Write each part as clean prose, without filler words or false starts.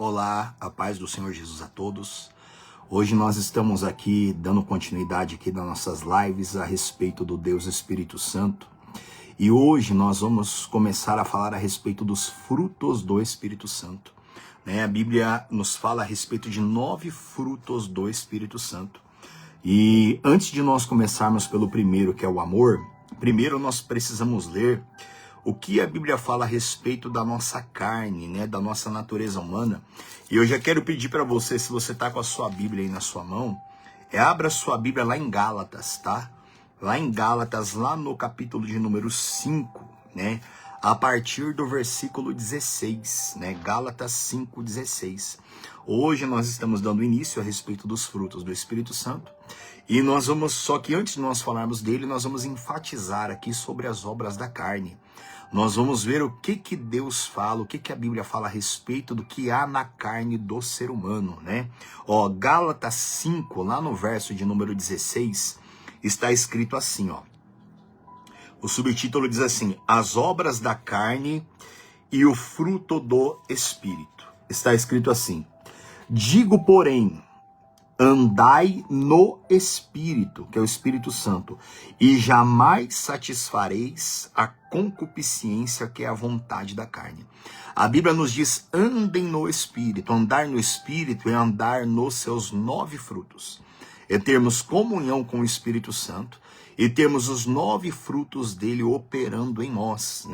Olá, a paz do Senhor Jesus a todos. Hoje nós estamos aqui dando continuidade aqui das nossas lives a respeito do Deus Espírito Santo. E hoje nós vamos começar a falar a respeito dos frutos do Espírito Santo. A Bíblia nos fala a respeito de 9 frutos do Espírito Santo. E antes de nós começarmos pelo primeiro, que é o amor, primeiro nós precisamos ler o que a Bíblia fala a respeito da nossa carne, da nossa natureza humana. E eu já quero pedir para você, se você está com a sua Bíblia aí na sua mão, abra a sua Bíblia lá em Gálatas, tá? Lá em Gálatas, lá no capítulo de número 5, a partir do versículo 16, Gálatas 5:16. Hoje nós estamos dando início a respeito dos frutos do Espírito Santo. E nós vamos, só que antes de nós falarmos dele, nós vamos enfatizar aqui sobre as obras da carne. Nós vamos ver o que Deus fala, o que a Bíblia fala a respeito do que há na carne do ser humano, Gálatas 5, lá no verso de número 16, está escrito assim, O subtítulo diz assim: as obras da carne e o fruto do Espírito. Está escrito assim: digo, porém, andai no Espírito, que é o Espírito Santo, e jamais satisfareis a concupiscência, que é a vontade da carne. A Bíblia nos diz: andem no Espírito. Andar no Espírito é andar nos seus 9 frutos. É termos comunhão com o Espírito Santo e termos os 9 frutos dele operando em nós,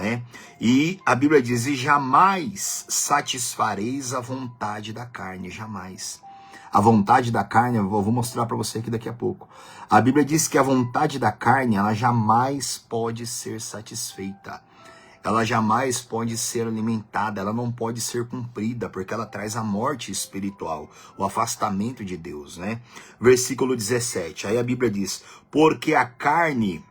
E a Bíblia diz: e jamais satisfareis a vontade da carne, jamais. A vontade da carne, eu vou mostrar para você aqui daqui a pouco. A Bíblia diz que a vontade da carne, ela jamais pode ser satisfeita. Ela jamais pode ser alimentada, ela não pode ser cumprida, porque ela traz a morte espiritual, o afastamento de Deus, Versículo 17, aí a Bíblia diz: porque a carne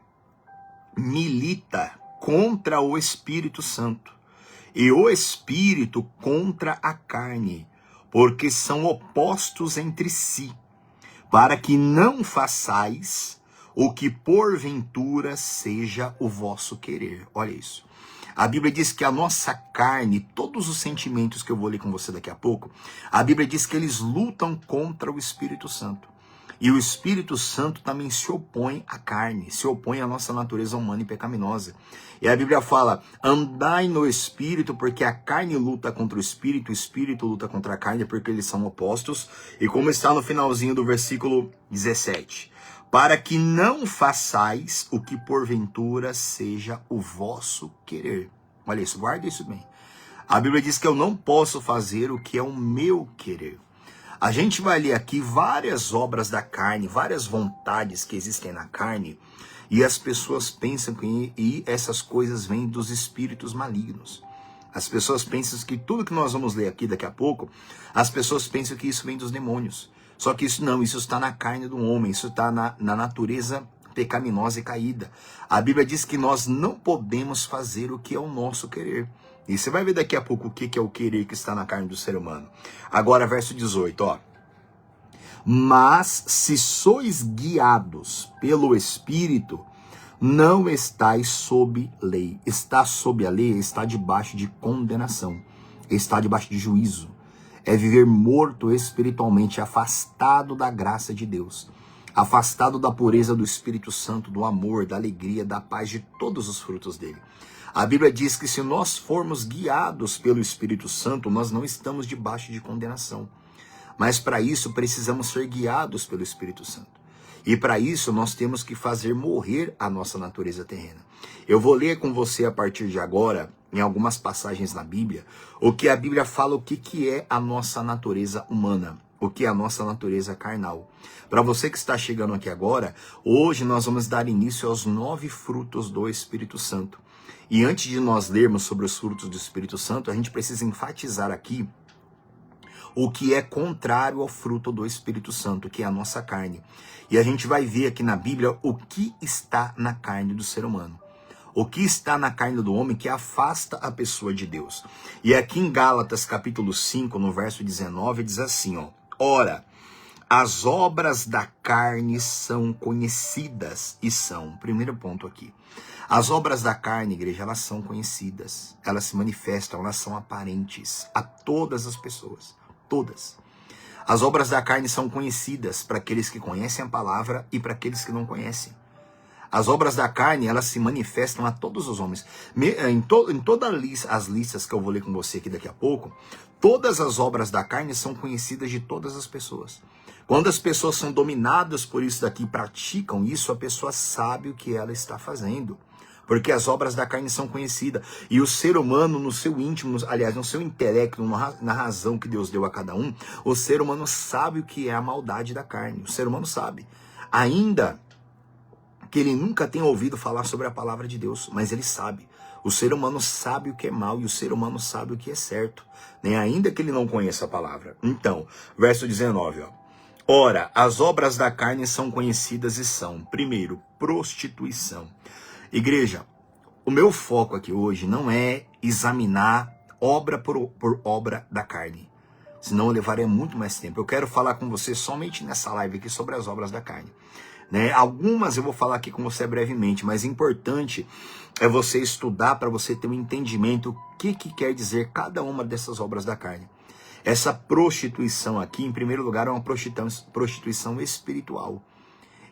milita contra o Espírito Santo, e o Espírito contra a carne, porque são opostos entre si, para que não façais o que porventura seja o vosso querer. Olha isso. A Bíblia diz que a nossa carne, todos os sentimentos que eu vou ler com você daqui a pouco, a Bíblia diz que eles lutam contra o Espírito Santo. E o Espírito Santo também se opõe à carne, se opõe à nossa natureza humana e pecaminosa. E a Bíblia fala: andai no Espírito, porque a carne luta contra o Espírito luta contra a carne, porque eles são opostos. E como está no finalzinho do versículo 17, para que não façais o que porventura seja o vosso querer. Olha isso, guarda isso bem. A Bíblia diz que eu não posso fazer o que é o meu querer. A gente vai ler aqui várias obras da carne, várias vontades que existem na carne, e as pessoas pensam que essas coisas vêm dos espíritos malignos. As pessoas pensam que tudo que nós vamos ler aqui daqui a pouco, as pessoas pensam que isso vem dos demônios. Só que isso não, isso está na carne do homem, isso está na natureza pecaminosa e caída. A Bíblia diz que nós não podemos fazer o que é o nosso querer. E você vai ver daqui a pouco o que é o querer que está na carne do ser humano. Agora, verso 18, mas se sois guiados pelo Espírito, não estáis sob lei. Está sob a lei, está debaixo de condenação, está debaixo de juízo. É viver morto espiritualmente, afastado da graça de Deus, afastado da pureza do Espírito Santo, do amor, da alegria, da paz, de todos os frutos dele. A Bíblia diz que se nós formos guiados pelo Espírito Santo, nós não estamos debaixo de condenação. Mas para isso precisamos ser guiados pelo Espírito Santo. E para isso nós temos que fazer morrer a nossa natureza terrena. Eu vou ler com você a partir de agora, em algumas passagens na Bíblia, o que a Bíblia fala, o que é a nossa natureza humana, o que é a nossa natureza carnal. Para você que está chegando aqui agora, hoje nós vamos dar início aos 9 frutos do Espírito Santo. E antes de nós lermos sobre os frutos do Espírito Santo, a gente precisa enfatizar aqui o que é contrário ao fruto do Espírito Santo, que é a nossa carne. E a gente vai ver aqui na Bíblia o que está na carne do ser humano. O que está na carne do homem que afasta a pessoa de Deus. E aqui em Gálatas capítulo 5, no verso 19, diz assim, ora, as obras da carne são conhecidas e são, primeiro ponto aqui, as obras da carne, igreja, elas são conhecidas, elas se manifestam, elas são aparentes a todas as pessoas. Todas. As obras da carne são conhecidas para aqueles que conhecem a palavra e para aqueles que não conhecem. As obras da carne, elas se manifestam a todos os homens. Em todas as listas que eu vou ler com você aqui daqui a pouco, todas as obras da carne são conhecidas de todas as pessoas. Quando as pessoas são dominadas por isso daqui e praticam isso, a pessoa sabe o que ela está fazendo. Porque as obras da carne são conhecidas. E o ser humano, no seu íntimo, aliás, no seu intelecto, na razão que Deus deu a cada um, o ser humano sabe o que é a maldade da carne. O ser humano sabe. Ainda que ele nunca tenha ouvido falar sobre a palavra de Deus, mas ele sabe. O ser humano sabe o que é mal e o ser humano sabe o que é certo, né? Ainda que ele não conheça a palavra. Então, verso 19, ó. Ora, as obras da carne são conhecidas e são, primeiro, prostituição. Igreja, o meu foco aqui hoje não é examinar obra por obra da carne, senão eu levaria muito mais tempo. Eu quero falar com você somente nessa live aqui sobre as obras da carne. Né? Algumas eu vou falar aqui com você brevemente, mas importante é você estudar para você ter um entendimento o que quer dizer cada uma dessas obras da carne. Essa prostituição aqui, em primeiro lugar, é uma prostituição espiritual.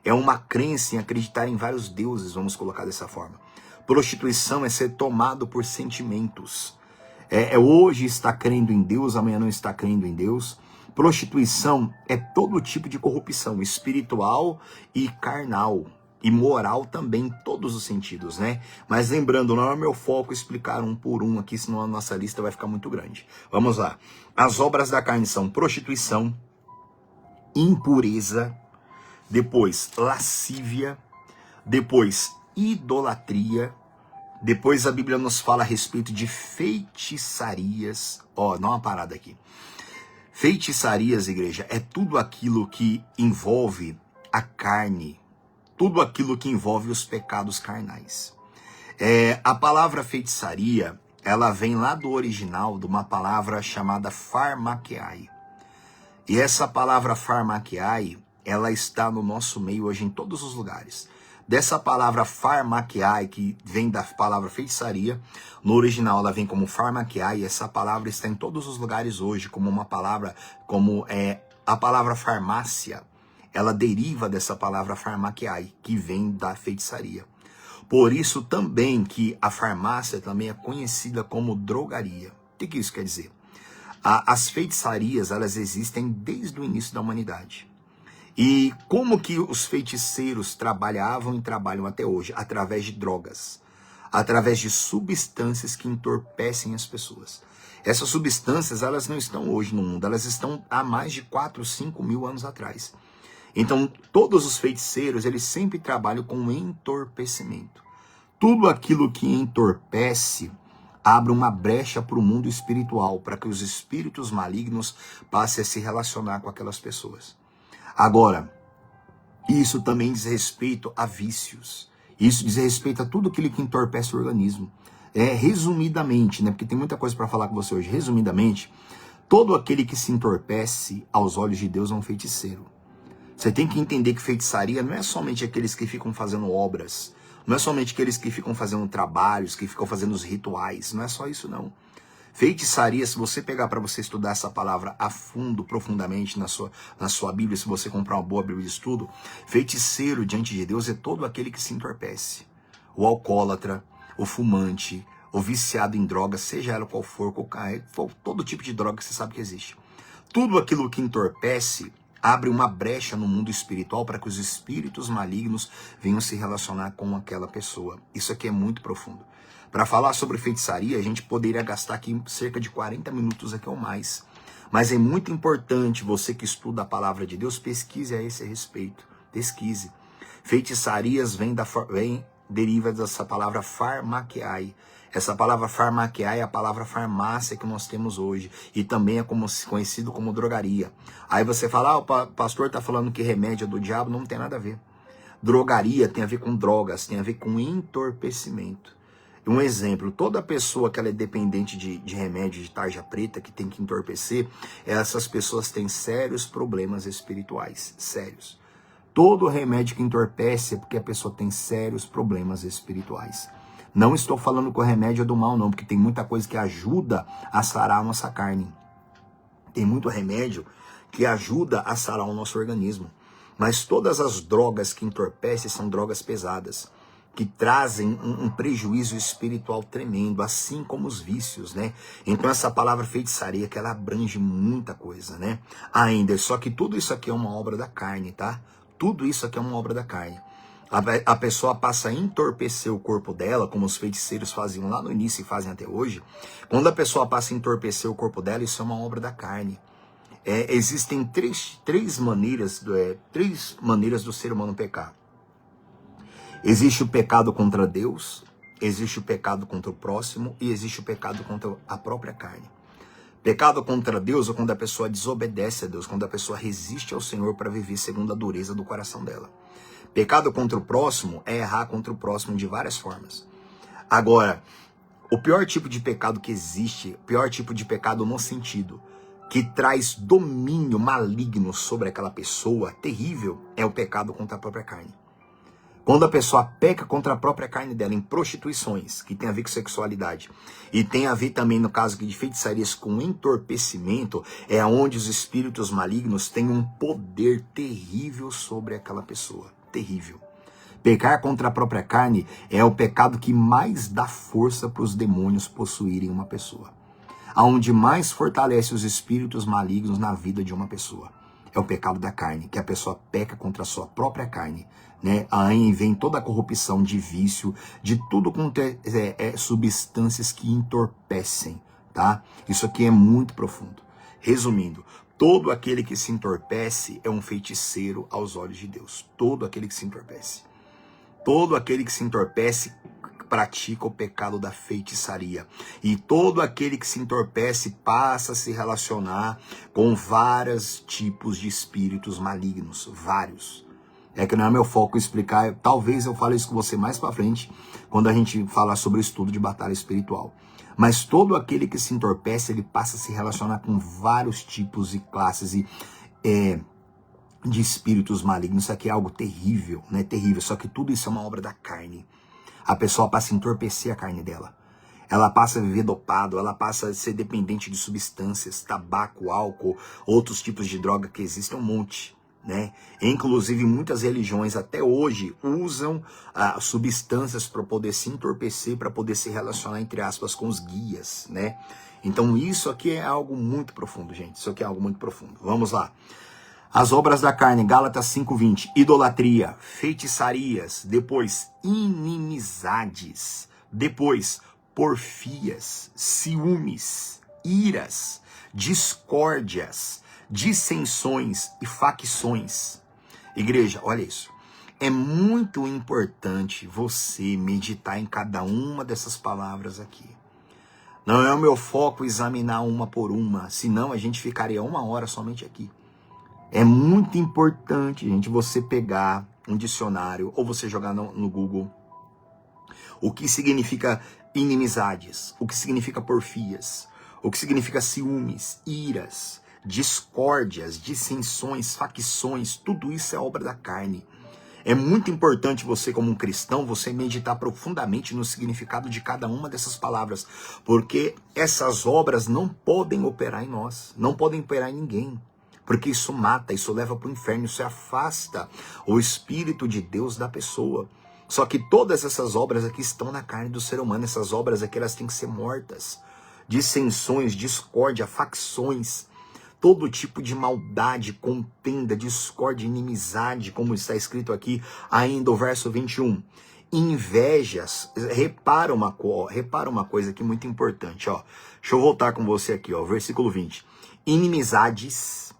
É uma crença em acreditar em vários deuses, vamos colocar dessa forma. Prostituição é ser tomado por sentimentos. Hoje está crendo em Deus, amanhã não está crendo em Deus. Prostituição é todo tipo de corrupção, espiritual e carnal, e moral também, em todos os sentidos, né? Mas lembrando, não é meu foco explicar um por um aqui, senão a nossa lista vai ficar muito grande. Vamos lá. As obras da carne são prostituição, impureza, depois lascívia, depois idolatria, depois a Bíblia nos fala a respeito de feitiçarias. Ó, dá uma parada aqui. Feitiçarias, igreja, é tudo aquilo que envolve a carne, tudo aquilo que envolve os pecados carnais. A palavra feitiçaria, ela vem lá do original de uma palavra chamada pharmakeai. E essa palavra pharmakeai, ela está no nosso meio hoje em todos os lugares. Dessa palavra pharmakeai, que vem da palavra feitiçaria, no original ela vem como pharmakeai, e essa palavra está em todos os lugares hoje, como uma palavra, como a palavra farmácia, ela deriva dessa palavra pharmakeai, que vem da feitiçaria. Por isso também que a farmácia também é conhecida como drogaria. O que isso quer dizer? As feitiçarias, elas existem desde o início da humanidade. E como que os feiticeiros trabalhavam e trabalham até hoje? Através de drogas, através de substâncias que entorpecem as pessoas. Essas substâncias, elas não estão hoje no mundo, elas estão há mais de 4, 5 mil anos atrás. Então, todos os feiticeiros, eles sempre trabalham com entorpecimento. Tudo aquilo que entorpece abre uma brecha para o mundo espiritual, para que os espíritos malignos passem a se relacionar com aquelas pessoas. Agora, isso também diz respeito a vícios. Isso diz respeito a tudo aquilo que entorpece o organismo. Resumidamente, né? Porque tem muita coisa para falar com você hoje. Resumidamente, todo aquele que se entorpece aos olhos de Deus é um feiticeiro. Você tem que entender que feitiçaria não é somente aqueles que ficam fazendo obras, não é somente aqueles que ficam fazendo trabalhos, que ficam fazendo os rituais. Não é só isso, não. Feitiçaria, se você pegar para você estudar essa palavra a fundo, profundamente na sua Bíblia, se você comprar uma boa Bíblia de estudo, feiticeiro diante de Deus é todo aquele que se entorpece. O alcoólatra, o fumante, o viciado em drogas, seja ela qual for, cocaína, todo tipo de droga que você sabe que existe. Tudo aquilo que entorpece abre uma brecha no mundo espiritual para que os espíritos malignos venham se relacionar com aquela pessoa. Isso aqui é muito profundo. Para falar sobre feitiçaria, a gente poderia gastar aqui cerca de 40 minutos aqui ou mais. Mas é muito importante você que estuda a palavra de Deus, pesquise a esse respeito. Pesquise. Feitiçarias deriva dessa palavra pharmakeai. Essa palavra pharmakeai é a palavra farmácia que nós temos hoje. E também é conhecido como drogaria. Aí você fala, o pastor está falando que remédio é do diabo. Não tem nada a ver. Drogaria tem a ver com drogas, tem a ver com entorpecimento. Um exemplo, toda pessoa que ela é dependente de remédio de tarja preta, que tem que entorpecer, essas pessoas têm sérios problemas espirituais, sérios. Todo remédio que entorpece é porque a pessoa tem sérios problemas espirituais. Não estou falando que o remédio é do mal não, porque tem muita coisa que ajuda a sarar a nossa carne. Tem muito remédio que ajuda a sarar o nosso organismo. Mas todas as drogas que entorpecem são drogas pesadas, que trazem um prejuízo espiritual tremendo, assim como os vícios, né? Então essa palavra feitiçaria, que ela abrange muita coisa, né? Ainda, só que tudo isso aqui é uma obra da carne, tá? Tudo isso aqui é uma obra da carne. A pessoa passa a entorpecer o corpo dela, como os feiticeiros faziam lá no início e fazem até hoje. Quando a pessoa passa a entorpecer o corpo dela, isso é uma obra da carne. Existem três maneiras do ser humano pecar. Existe o pecado contra Deus, existe o pecado contra o próximo e existe o pecado contra a própria carne. Pecado contra Deus é quando a pessoa desobedece a Deus, quando a pessoa resiste ao Senhor para viver segundo a dureza do coração dela. Pecado contra o próximo é errar contra o próximo de várias formas. Agora, o pior tipo de pecado que existe, o pior tipo de pecado no sentido que traz domínio maligno sobre aquela pessoa, terrível, é o pecado contra a própria carne. Quando a pessoa peca contra a própria carne dela em prostituições, que tem a ver com sexualidade, e tem a ver também, no caso de feitiçarias, com entorpecimento, é onde os espíritos malignos têm um poder terrível sobre aquela pessoa. Terrível. Pecar contra a própria carne é o pecado que mais dá força para os demônios possuírem uma pessoa. Aonde mais fortalece os espíritos malignos na vida de uma pessoa. É o pecado da carne, que a pessoa peca contra a sua própria carne, né? Aí vem toda a corrupção de vício, de tudo quanto substâncias que entorpecem, tá? Isso aqui é muito profundo. Resumindo, todo aquele que se entorpece é um feiticeiro aos olhos de Deus. Todo aquele que se entorpece. Todo aquele que se entorpece pratica o pecado da feitiçaria. E todo aquele que se entorpece passa a se relacionar com vários tipos de espíritos malignos. Vários. É que não é meu foco explicar. Talvez eu fale isso com você mais pra frente, quando a gente falar sobre o estudo de batalha espiritual. Mas todo aquele que se entorpece, ele passa a se relacionar com vários tipos e classes de espíritos malignos. Isso aqui é algo terrível, né? Terrível. Só que tudo isso é uma obra da carne. A pessoa passa a entorpecer a carne dela. Ela passa a viver dopado, ela passa a ser dependente de substâncias, tabaco, álcool, outros tipos de droga que existem um monte, né? Inclusive muitas religiões até hoje usam substâncias para poder se entorpecer, para poder se relacionar, entre aspas, com os guias, né? Então isso aqui é algo muito profundo, gente. Isso aqui é algo muito profundo. Vamos lá. As obras da carne, Gálatas 5:20, idolatria, feitiçarias, depois inimizades, depois porfias, ciúmes, iras, discórdias, dissensões e facções. Igreja, olha isso. É muito importante você meditar em cada uma dessas palavras aqui. Não é o meu foco examinar uma por uma, senão a gente ficaria 1 hora somente aqui. É muito importante, gente, você pegar um dicionário ou você jogar no Google o que significa inimizades, o que significa porfias, o que significa ciúmes, iras, discórdias, dissensões, facções, tudo isso é obra da carne. É muito importante você, como um cristão, você meditar profundamente no significado de cada uma dessas palavras, porque essas obras não podem operar em nós, não podem operar em ninguém. Porque isso mata, isso leva para o inferno, isso afasta o Espírito de Deus da pessoa. Só que todas essas obras aqui estão na carne do ser humano, essas obras aqui elas têm que ser mortas. Dissensões, discórdia, facções, todo tipo de maldade, contenda, discórdia, inimizade, como está escrito aqui ainda o verso 21. Invejas, repara uma coisa aqui muito importante, ó. Deixa eu voltar com você aqui, ó, versículo 20. Inimizades,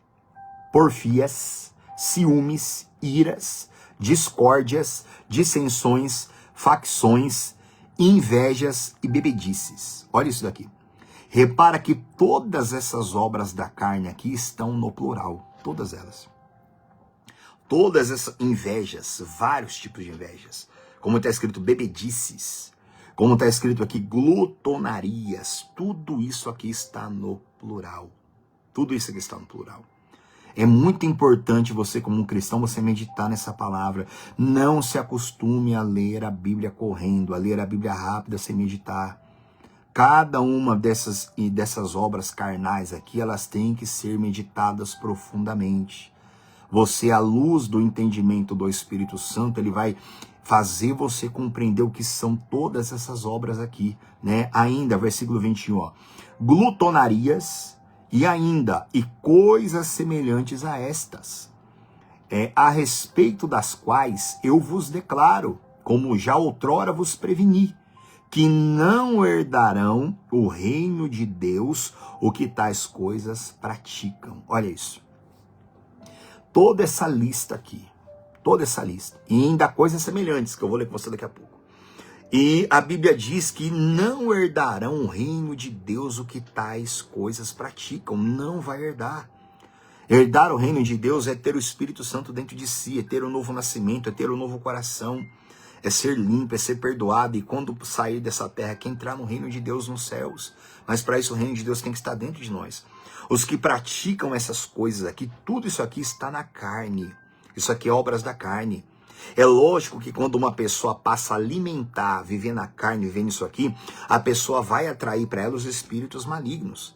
porfias, ciúmes, iras, discórdias, dissensões, facções, invejas e bebedices. Olha isso daqui. Repara que todas essas obras da carne aqui estão no plural. Todas elas. Todas essas invejas, vários tipos de invejas. Como está escrito bebedices. Como está escrito aqui glutonarias. Tudo isso aqui está no plural. Tudo isso aqui está no plural. É muito importante você, como um cristão, você meditar nessa palavra. Não se acostume a ler a Bíblia correndo, a ler a Bíblia rápida sem meditar. Cada uma dessas obras carnais aqui, elas têm que ser meditadas profundamente. Você, à luz do entendimento do Espírito Santo, ele vai fazer você compreender o que são todas essas obras aqui, né? Ainda, versículo 21, ó. Glutonarias e coisas semelhantes a estas, a respeito das quais eu vos declaro, como já outrora vos preveni, que não herdarão o reino de Deus o que tais coisas praticam. Olha isso. Toda essa lista aqui, toda essa lista, e ainda coisas semelhantes, que eu vou ler com você daqui a pouco. E a Bíblia diz que não herdarão o reino de Deus o que tais coisas praticam. Não vai herdar. Herdar o reino de Deus é ter o Espírito Santo dentro de si, é ter um novo nascimento, é ter um novo coração, é ser limpo, é ser perdoado. E quando sair dessa terra, quer entrar no reino de Deus nos céus. Mas para isso o reino de Deus tem que estar dentro de nós. Os que praticam essas coisas aqui, tudo isso aqui está na carne. Isso aqui é obras da carne. É lógico que quando uma pessoa passa a alimentar, viver na carne, vivendo isso aqui, a pessoa vai atrair para ela os espíritos malignos.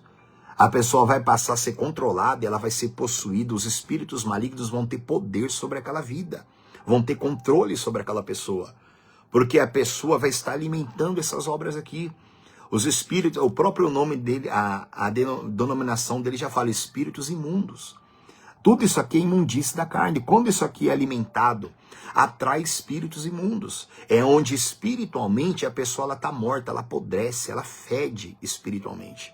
A pessoa vai passar a ser controlada, ela vai ser possuída, os espíritos malignos vão ter poder sobre aquela vida, vão ter controle sobre aquela pessoa, porque a pessoa vai estar alimentando essas obras aqui. Os espíritos, o próprio nome dele, a denominação dele já fala espíritos imundos. Tudo isso aqui é imundície da carne. Quando isso aqui é alimentado, atrai espíritos imundos. É onde espiritualmente a pessoa está morta, ela apodrece, ela fede espiritualmente.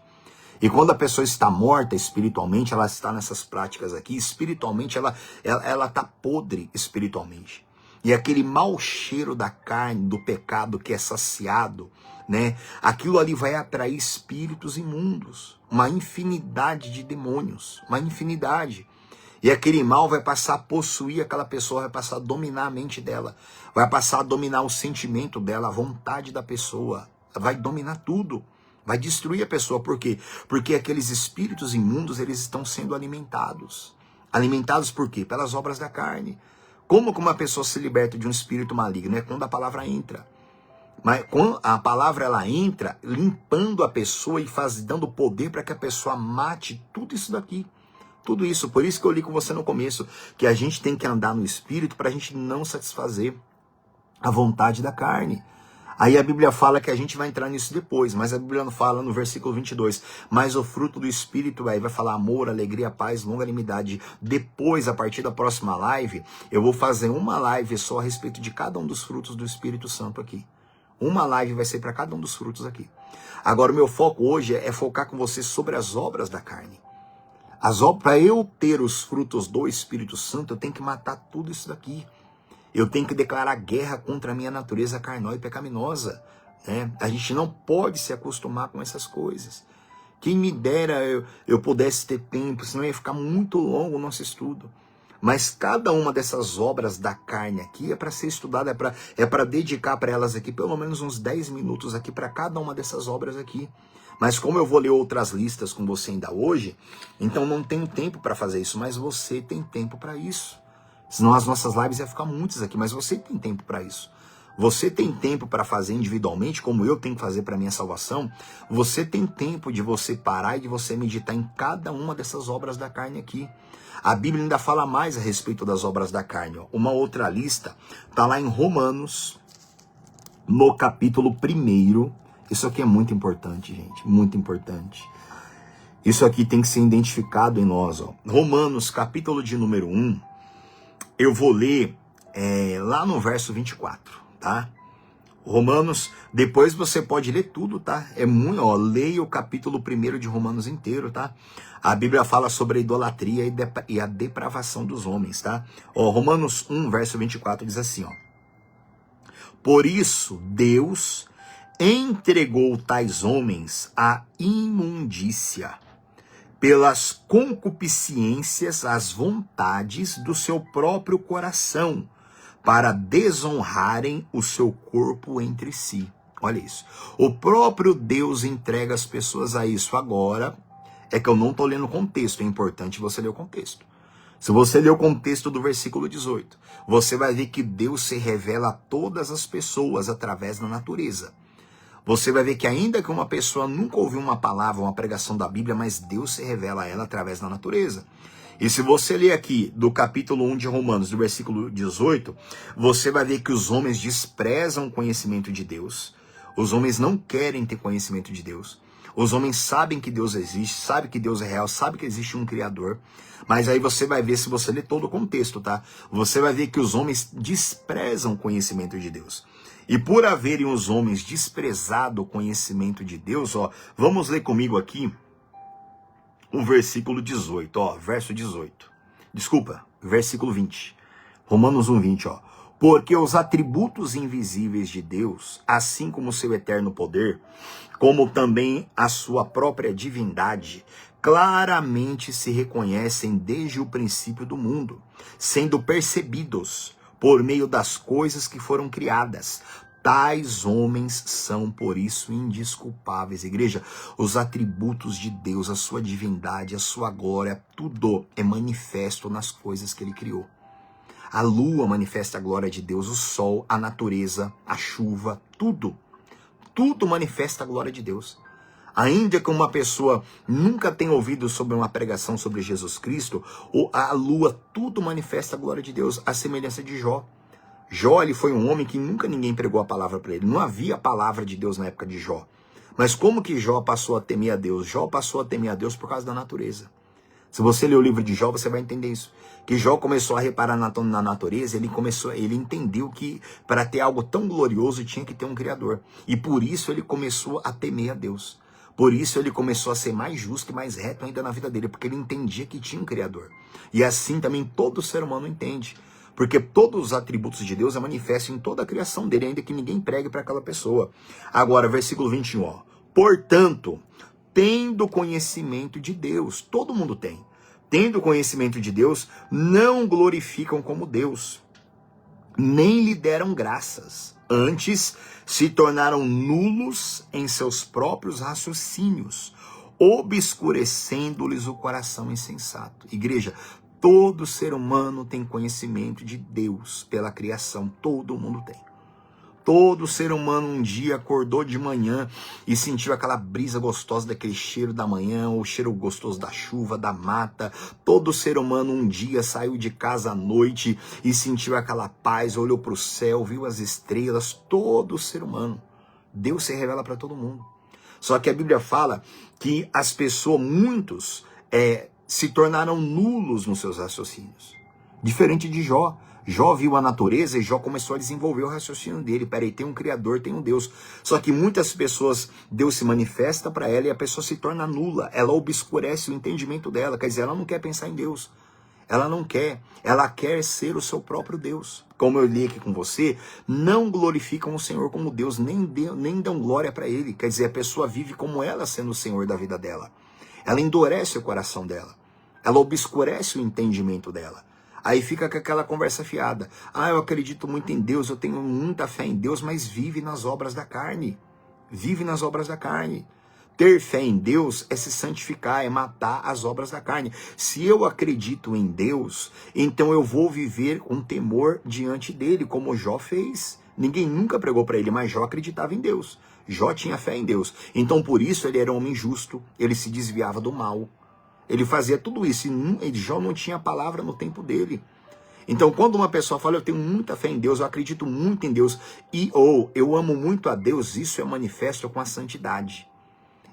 E quando a pessoa está morta espiritualmente, ela está nessas práticas aqui, espiritualmente ela está podre espiritualmente. E aquele mau cheiro da carne, do pecado que é saciado, né? Aquilo ali vai atrair espíritos imundos, uma infinidade de demônios, uma infinidade. E aquele mal vai passar a possuir aquela pessoa, vai passar a dominar a mente dela, vai passar a dominar o sentimento dela, a vontade da pessoa, vai dominar tudo, vai destruir a pessoa. Por quê? Porque aqueles espíritos imundos, eles estão sendo alimentados. Alimentados por quê? Pelas obras da carne. Como que uma pessoa se liberta de um espírito maligno? É quando a palavra entra. Mas quando a palavra ela entra, limpando a pessoa e dando poder para que a pessoa mate tudo isso daqui. Tudo isso, por isso que eu li com você no começo, que a gente tem que andar no Espírito para a gente não satisfazer a vontade da carne. Aí a Bíblia fala que a gente vai entrar nisso depois, mas a Bíblia não fala no versículo 22, mas o fruto do Espírito vai falar amor, alegria, paz, longanimidade. Depois, a partir da próxima live, eu vou fazer uma live só a respeito de cada um dos frutos do Espírito Santo aqui. Uma live vai ser para cada um dos frutos aqui. Agora o meu foco hoje é focar com você sobre as obras da carne. Para eu ter os frutos do Espírito Santo, eu tenho que matar tudo isso daqui. Eu tenho que declarar guerra contra a minha natureza carnal e pecaminosa. Né? A gente não pode se acostumar com essas coisas. Quem me dera eu pudesse ter tempo, senão ia ficar muito longo o nosso estudo. Mas cada uma dessas obras da carne aqui é para ser estudada, é para dedicar para elas aqui pelo menos uns 10 minutos aqui para cada uma dessas obras aqui. Mas como eu vou ler outras listas com você ainda hoje, então não tenho tempo para fazer isso, mas você tem tempo para isso. Senão as nossas lives iam ficar muitas aqui, mas você tem tempo para isso. Você tem tempo para fazer individualmente, como eu tenho que fazer para minha salvação. Você tem tempo de você parar e de você meditar em cada uma dessas obras da carne aqui. A Bíblia ainda fala mais a respeito das obras da carne. Ó. Uma outra lista está lá em Romanos, no capítulo 1. Isso aqui é muito importante, gente, muito importante. Isso aqui tem que ser identificado em nós. Ó. Romanos, capítulo de número 1, eu vou ler lá no verso 24, tá? Romanos, depois você pode ler tudo, tá? É muito, ó, leia o capítulo 1 de Romanos inteiro, tá? A Bíblia fala sobre a idolatria e a depravação dos homens, tá? Ó, Romanos 1, verso 24 diz assim, ó. Por isso, Deus entregou tais homens à imundícia, pelas concupiscências, as vontades do seu próprio coração, para desonrarem o seu corpo entre si. Olha isso. O próprio Deus entrega as pessoas a isso. Agora, é que eu não estou lendo o contexto, é importante você ler o contexto. Se você ler o contexto do versículo 18, você vai ver que Deus se revela a todas as pessoas através da natureza. Você vai ver que ainda que uma pessoa nunca ouviu uma palavra, uma pregação da Bíblia, mas Deus se revela a ela através da natureza. E se você ler aqui do capítulo 1 de Romanos, do versículo 18, você vai ver que os homens desprezam o conhecimento de Deus. Os homens não querem ter conhecimento de Deus. Os homens sabem que Deus existe, sabem que Deus é real, sabem que existe um Criador. Mas aí você vai ver, se você ler todo o contexto, tá? Você vai ver que os homens desprezam o conhecimento de Deus. E por haverem os homens desprezado o conhecimento de Deus, ó, vamos ler comigo aqui o versículo 18, ó, verso 18. Desculpa, versículo 20. Romanos 1:20, ó. Porque os atributos invisíveis de Deus, assim como o seu eterno poder, como também a sua própria divindade, claramente se reconhecem desde o princípio do mundo, sendo percebidos por meio das coisas que foram criadas. Tais homens são, por isso, indesculpáveis. Igreja, os atributos de Deus, a sua divindade, a sua glória, tudo é manifesto nas coisas que ele criou. A lua manifesta a glória de Deus, o sol, a natureza, a chuva, tudo. Tudo manifesta a glória de Deus. Ainda que uma pessoa nunca tenha ouvido sobre uma pregação sobre Jesus Cristo, ou a lua, tudo manifesta a glória de Deus, a semelhança de Jó. Jó, ele foi um homem que nunca ninguém pregou a palavra para ele. Não havia palavra de Deus na época de Jó. Mas como que Jó passou a temer a Deus? Jó passou a temer a Deus por causa da natureza. Se você ler o livro de Jó, você vai entender isso. Que Jó começou a reparar na natureza, ele entendeu que para ter algo tão glorioso tinha que ter um Criador. E por isso ele começou a temer a Deus. Por isso ele começou a ser mais justo e mais reto ainda na vida dele, porque ele entendia que tinha um Criador. E assim também todo ser humano entende. Porque todos os atributos de Deus é manifesto em toda a criação dele, ainda que ninguém pregue para aquela pessoa. Agora, versículo 21, ó. Portanto, tendo conhecimento de Deus, todo mundo tem. Tendo conhecimento de Deus, não glorificam como Deus, nem lhe deram graças. Antes, se tornaram nulos em seus próprios raciocínios, obscurecendo-lhes o coração insensato. Igreja, todo ser humano tem conhecimento de Deus pela criação, todo mundo tem. Todo ser humano um dia acordou de manhã e sentiu aquela brisa gostosa daquele cheiro da manhã, o cheiro gostoso da chuva, da mata. Todo ser humano um dia saiu de casa à noite e sentiu aquela paz, olhou para o céu, viu as estrelas. Todo ser humano. Deus se revela para todo mundo. Só que a Bíblia fala que as pessoas, muitos, se tornaram nulos nos seus raciocínios. Diferente de Jó. Jó viu a natureza e Jó começou a desenvolver o raciocínio dele. Peraí, tem um Criador, tem um Deus. Só que muitas pessoas, Deus se manifesta para ela e a pessoa se torna nula. Ela obscurece o entendimento dela. Quer dizer, ela não quer pensar em Deus. Ela não quer. Ela quer ser o seu próprio Deus. Como eu li aqui com você, não glorificam o Senhor como Deus, nem dão glória para Ele. Quer dizer, a pessoa vive como ela sendo o Senhor da vida dela. Ela endurece o coração dela. Ela obscurece o entendimento dela. Aí fica com aquela conversa fiada. Ah, eu acredito muito em Deus, eu tenho muita fé em Deus, mas vive nas obras da carne. Vive nas obras da carne. Ter fé em Deus é se santificar, é matar as obras da carne. Se eu acredito em Deus, então eu vou viver com temor diante dele, como Jó fez. Ninguém nunca pregou para ele, mas Jó acreditava em Deus. Jó tinha fé em Deus. Então por isso ele era um homem justo, ele se desviava do mal. Ele fazia tudo isso e Jó não tinha palavra no tempo dele. Então, quando uma pessoa fala, eu tenho muita fé em Deus, eu acredito muito em Deus, ou eu amo muito a Deus, isso é manifesto com a santidade.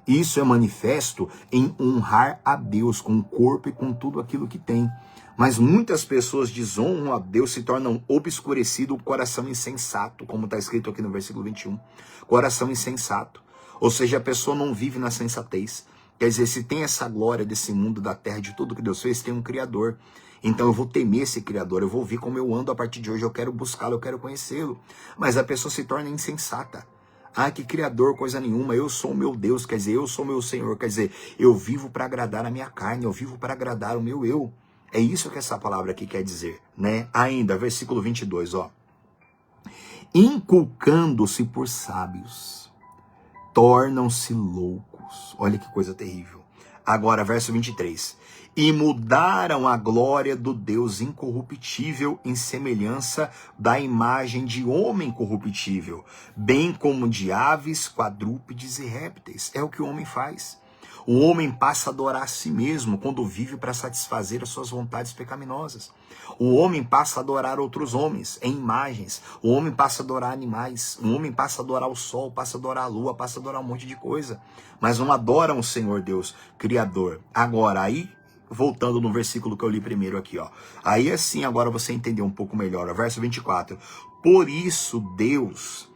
Isso é manifesto em honrar a Deus com o corpo e com tudo aquilo que tem. Mas muitas pessoas desonram a Deus, se tornam obscurecido o coração insensato, como está escrito aqui no versículo 21. Coração insensato. Ou seja, a pessoa não vive na sensatez. Quer dizer, se tem essa glória desse mundo, da terra, de tudo que Deus fez, tem um Criador. Então eu vou temer esse Criador, eu vou ver como eu ando a partir de hoje, eu quero buscá-lo, eu quero conhecê-lo. Mas a pessoa se torna insensata. Ah, que Criador, coisa nenhuma, eu sou o meu Deus, quer dizer, eu sou o meu Senhor, quer dizer, eu vivo para agradar a minha carne, eu vivo para agradar o meu eu. É isso que essa palavra aqui quer dizer, né? Ainda, versículo 22, ó. Inculcando-se por sábios, tornam-se loucos. Olha que coisa terrível. Agora, verso 23. E mudaram a glória do Deus incorruptível em semelhança da imagem de homem corruptível, bem como de aves, quadrúpedes e répteis. É o que o homem faz. O homem passa a adorar a si mesmo quando vive para satisfazer as suas vontades pecaminosas. O homem passa a adorar outros homens em imagens. O homem passa a adorar animais. O homem passa a adorar o sol, passa a adorar a lua, passa a adorar um monte de coisa. Mas não adoram o Senhor Deus, Criador. Agora, aí, voltando no versículo que eu li primeiro aqui, ó. Aí assim, agora você entendeu um pouco melhor, ó, verso 24. Por isso Deus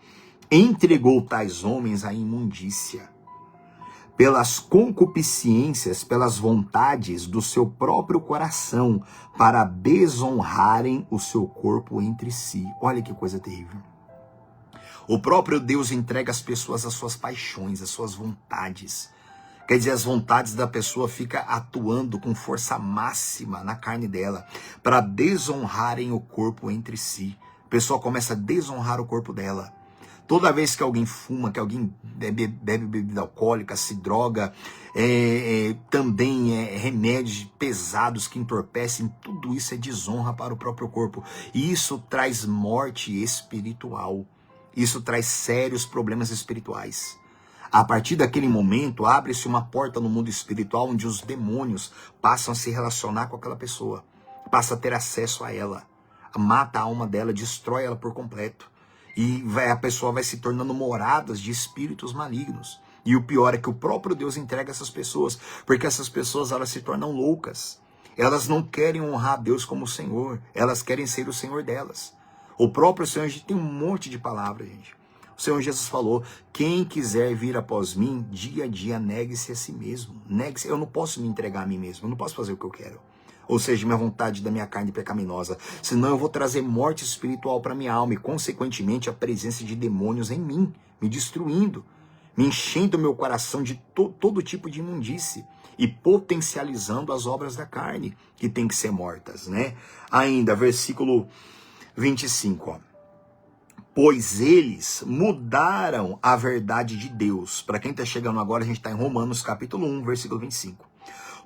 entregou tais homens à imundícia, pelas concupiscências, pelas vontades do seu próprio coração, para desonrarem o seu corpo entre si. Olha que coisa terrível. O próprio Deus entrega às pessoas as suas paixões, as suas vontades. Quer dizer, as vontades da pessoa ficam atuando com força máxima na carne dela, para desonrarem o corpo entre si. A pessoa começa a desonrar o corpo dela. Toda vez que alguém fuma, que alguém bebe bebida alcoólica, se droga, também remédios pesados que entorpecem, tudo isso é desonra para o próprio corpo. E isso traz morte espiritual. Isso traz sérios problemas espirituais. A partir daquele momento, abre-se uma porta no mundo espiritual onde os demônios passam a se relacionar com aquela pessoa, passam a ter acesso a ela, mata a alma dela, destrói ela por completo. E a pessoa vai se tornando moradas de espíritos malignos. E o pior é que o próprio Deus entrega essas pessoas, porque essas pessoas elas se tornam loucas. Elas não querem honrar a Deus como o Senhor, elas querem ser o Senhor delas. O próprio Senhor, a gente tem um monte de palavras, gente. O Senhor Jesus falou, quem quiser vir após mim, dia a dia negue-se a si mesmo. Negue-se, eu não posso me entregar a mim mesmo, eu não posso fazer o que eu quero. Ou seja, minha vontade da minha carne pecaminosa. Senão eu vou trazer morte espiritual para minha alma e, consequentemente, a presença de demônios em mim, me destruindo, me enchendo o meu coração de todo tipo de imundície e potencializando as obras da carne, que tem que ser mortas, né? Ainda, versículo 25, ó. Pois eles mudaram a verdade de Deus. Para quem está chegando agora, a gente está em Romanos capítulo 1, versículo 25.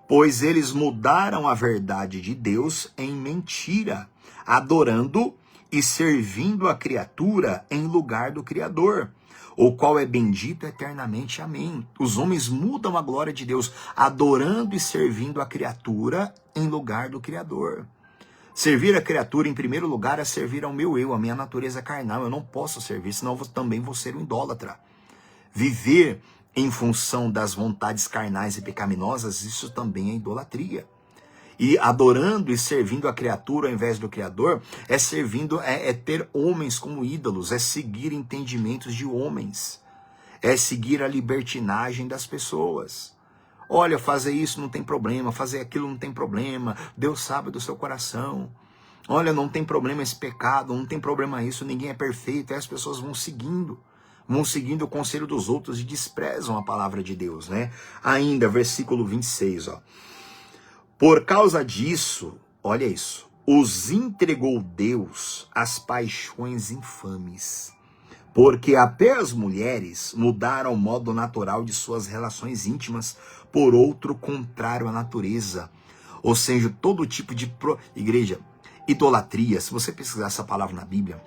Pois eles mudaram a verdade de Deus em mentira, adorando e servindo a criatura em lugar do Criador, o qual é bendito eternamente. Amém. Os homens mudam a glória de Deus, adorando e servindo a criatura em lugar do Criador. Servir a criatura, em primeiro lugar, é servir ao meu eu, a minha natureza carnal. Eu não posso servir, senão eu também vou ser um idólatra. Viver em função das vontades carnais e pecaminosas, isso também é idolatria. E adorando e servindo a criatura ao invés do Criador, é ter homens como ídolos, é seguir entendimentos de homens, é seguir a libertinagem das pessoas. Olha, fazer isso não tem problema, fazer aquilo não tem problema, Deus sabe do seu coração. Olha, não tem problema esse pecado, não tem problema isso, ninguém é perfeito, e as pessoas vão seguindo o conselho dos outros e desprezam a palavra de Deus, né? Ainda, versículo 26, ó. Por causa disso, olha isso, os entregou Deus às paixões infames, porque até as mulheres mudaram o modo natural de suas relações íntimas por outro contrário à natureza. Ou seja, todo tipo de... Igreja, idolatria, se você pesquisar essa palavra na Bíblia,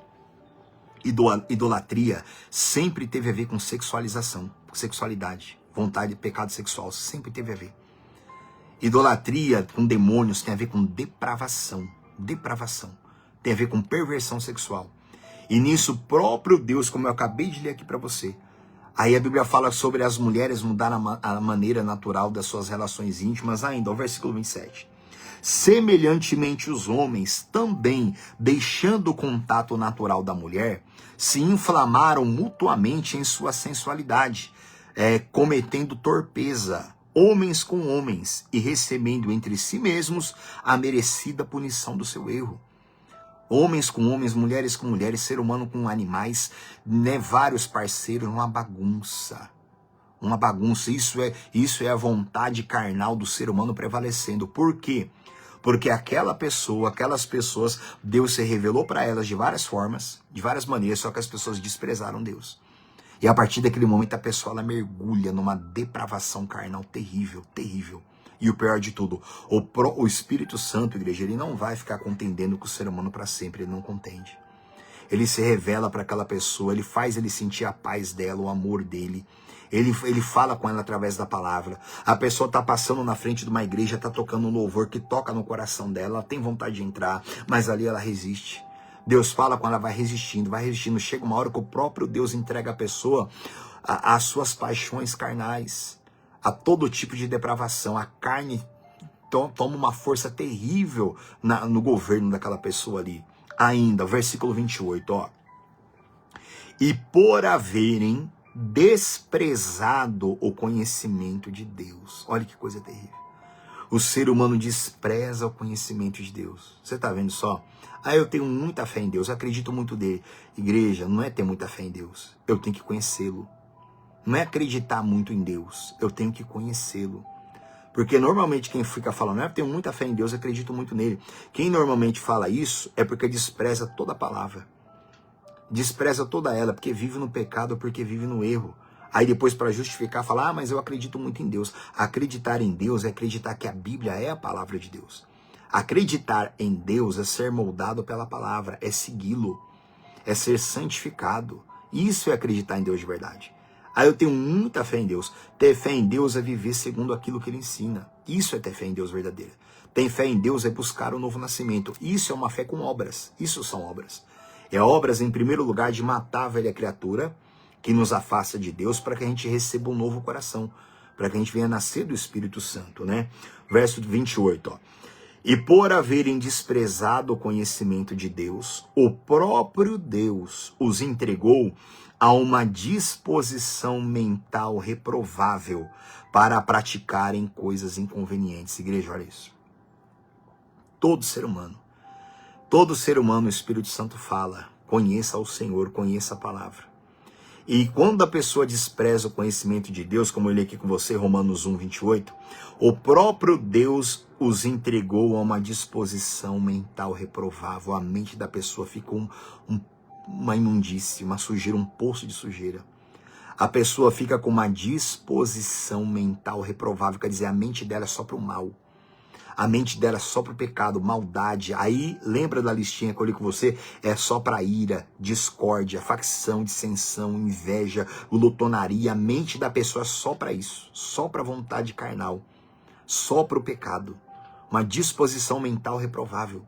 idolatria sempre teve a ver com sexualização, sexualidade, vontade, pecado sexual, sempre teve a ver. Idolatria com demônios tem a ver com depravação, tem a ver com perversão sexual. E nisso o próprio Deus, como eu acabei de ler aqui para você, aí a Bíblia fala sobre as mulheres mudar a maneira natural das suas relações íntimas, ainda, o versículo 27. Semelhantemente os homens também, deixando o contato natural da mulher, se inflamaram mutuamente em sua sensualidade, cometendo torpeza, homens com homens, e recebendo entre si mesmos a merecida punição do seu erro. Homens com homens, mulheres com mulheres, ser humano com animais, né, vários parceiros, uma bagunça. Uma bagunça, isso é a vontade carnal do ser humano prevalecendo. Por quê? Porque aquelas pessoas, Deus se revelou para elas de várias formas, de várias maneiras, só que as pessoas desprezaram Deus. E a partir daquele momento a pessoa ela mergulha numa depravação carnal terrível, terrível. E o pior de tudo, o Espírito Santo, igreja, ele não vai ficar contendendo com o ser humano para sempre, ele não contende. Ele se revela para aquela pessoa, ele faz ele sentir a paz dela, o amor dele. Ele fala com ela através da palavra. A pessoa está passando na frente de uma igreja, está tocando um louvor que toca no coração dela, ela tem vontade de entrar, mas ali ela resiste. Deus fala com ela, vai resistindo. Chega uma hora que o próprio Deus entrega a pessoa às suas paixões carnais, a todo tipo de depravação. A carne toma uma força terrível no governo daquela pessoa ali. Ainda, versículo 28, ó. E por haverem desprezado o conhecimento de Deus. Olha que coisa terrível. O ser humano despreza o conhecimento de Deus. Você tá vendo só? Eu tenho muita fé em Deus, eu acredito muito dele. Igreja, não é ter muita fé em Deus. Eu tenho que conhecê-lo. Não é acreditar muito em Deus. Eu tenho que conhecê-lo. Porque normalmente quem fica falando, eu tenho muita fé em Deus, eu acredito muito nele. Quem normalmente fala isso é porque despreza toda a palavra. Despreza toda ela, porque vive no pecado, porque vive no erro. Aí depois para justificar, falar, mas eu acredito muito em Deus. Acreditar em Deus é acreditar que a Bíblia é a palavra de Deus. Acreditar em Deus é ser moldado pela palavra, é segui-lo, é ser santificado. Isso é acreditar em Deus de verdade. Eu tenho muita fé em Deus. Ter fé em Deus é viver segundo aquilo que ele ensina. Isso é ter fé em Deus verdadeira. Ter fé em Deus é buscar o novo nascimento. Isso é uma fé com obras. Isso são obras. É obras, em primeiro lugar, de matar a velha criatura que nos afasta de Deus para que a gente receba um novo coração, para que a gente venha nascer do Espírito Santo, né? Verso 28, ó. E por haverem desprezado o conhecimento de Deus, o próprio Deus os entregou a uma disposição mental reprovável para praticarem coisas inconvenientes. Igreja, olha isso. Todo ser humano, o Espírito Santo fala, conheça o Senhor, conheça a palavra. E quando a pessoa despreza o conhecimento de Deus, como eu li aqui com você, Romanos 1, 28, o próprio Deus os entregou a uma disposição mental reprovável. A mente da pessoa fica uma imundície, uma sujeira, um poço de sujeira. A pessoa fica com uma disposição mental reprovável, quer dizer, a mente dela é só para o mal. A mente dela é só para o pecado, maldade. Aí, lembra da listinha que eu li com você? É só para ira, discórdia, facção, dissensão, inveja, glutonaria. A mente da pessoa é só para isso, só para vontade carnal, só para o pecado. Uma disposição mental reprovável.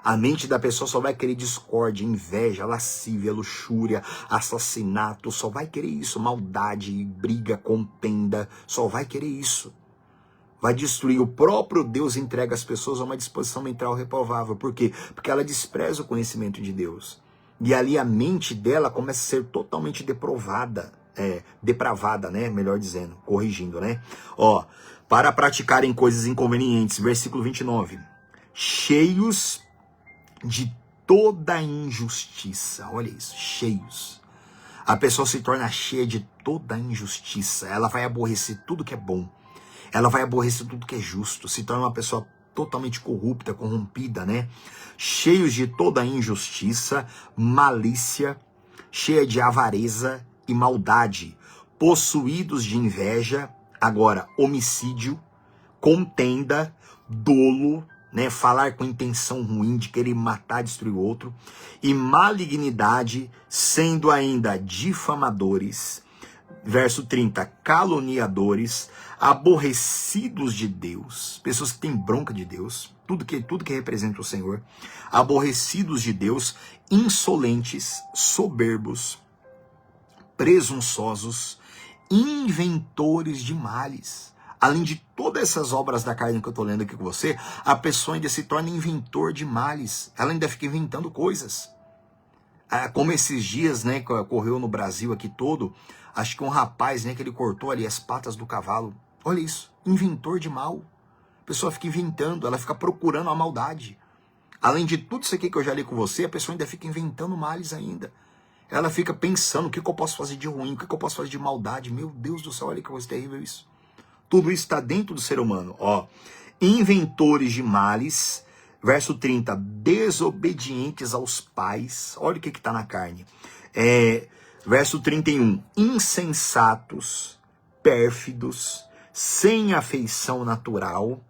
A mente da pessoa só vai querer discórdia, inveja, lascívia, luxúria, assassinato. Só vai querer isso, maldade, briga, contenda. Só vai querer isso. Vai destruir. O próprio Deus entrega as pessoas a uma disposição mental reprovável. Por quê? Porque ela despreza o conhecimento de Deus. E ali a mente dela começa a ser totalmente depravada, né? Melhor dizendo, corrigindo, né? Ó, para praticarem coisas inconvenientes, versículo 29. Cheios de toda injustiça. Olha isso, cheios. A pessoa se torna cheia de toda injustiça. Ela vai aborrecer tudo que é bom. Ela vai aborrecer tudo que é justo, se torna uma pessoa totalmente corrupta, corrompida, né? Cheios de toda injustiça, malícia, cheia de avareza e maldade, possuídos de inveja, agora homicídio, contenda, dolo, né? Falar com intenção ruim de querer matar, destruir o outro, e malignidade, sendo ainda difamadores. Verso 30, caluniadores, aborrecidos de Deus, pessoas que têm bronca de Deus, tudo que representa o Senhor, aborrecidos de Deus, insolentes, soberbos, presunçosos, inventores de males. Além de todas essas obras da carne que eu estou lendo aqui com você, a pessoa ainda se torna inventor de males, ela ainda fica inventando coisas. Como esses dias, né, que ocorreu no Brasil aqui todo, acho que um rapaz, né, que ele cortou ali as patas do cavalo. Olha isso, inventor de mal. A pessoa fica inventando, ela fica procurando a maldade. Além de tudo isso aqui que eu já li com você, a pessoa ainda fica inventando males ainda. Ela fica pensando o que eu posso fazer de ruim, o que eu posso fazer de maldade. Meu Deus do céu, olha que coisa terrível isso. Tudo isso está dentro do ser humano. Ó, inventores de males. Verso 30, desobedientes aos pais. Olha o que está na carne. Verso 31, insensatos, pérfidos, sem afeição natural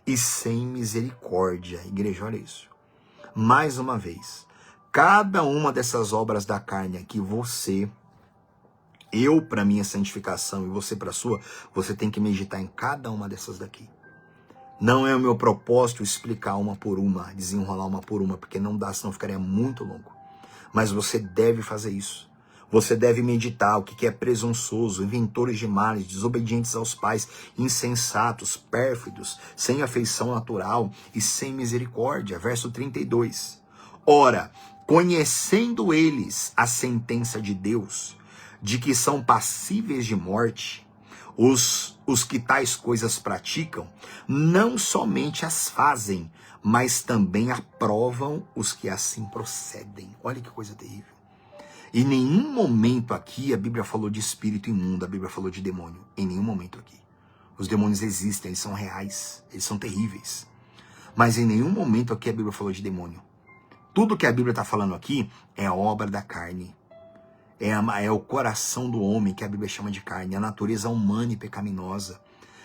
e sem misericórdia. Igreja, olha isso. Mais uma vez, cada uma dessas obras da carne aqui, eu para minha santificação e você para a sua, você tem que meditar em cada uma dessas daqui. Não é o meu propósito explicar uma por uma, desenrolar uma por uma, porque não dá, senão ficaria muito longo. Mas você deve fazer isso. Você deve meditar o que é presunçoso, inventores de males, desobedientes aos pais, insensatos, pérfidos, sem afeição natural e sem misericórdia. Verso 32. Ora, conhecendo eles a sentença de Deus, de que são passíveis de morte, os que tais coisas praticam, não somente as fazem, mas também aprovam os que assim procedem. Olha que coisa terrível. Em nenhum momento aqui a Bíblia falou de espírito imundo, a Bíblia falou de demônio. Em nenhum momento aqui. Os demônios existem, eles são reais, eles são terríveis. Mas em nenhum momento aqui a Bíblia falou de demônio. Tudo que a Bíblia está falando aqui é obra da carne. É o coração do homem que a Bíblia chama de carne, a natureza humana e pecaminosa.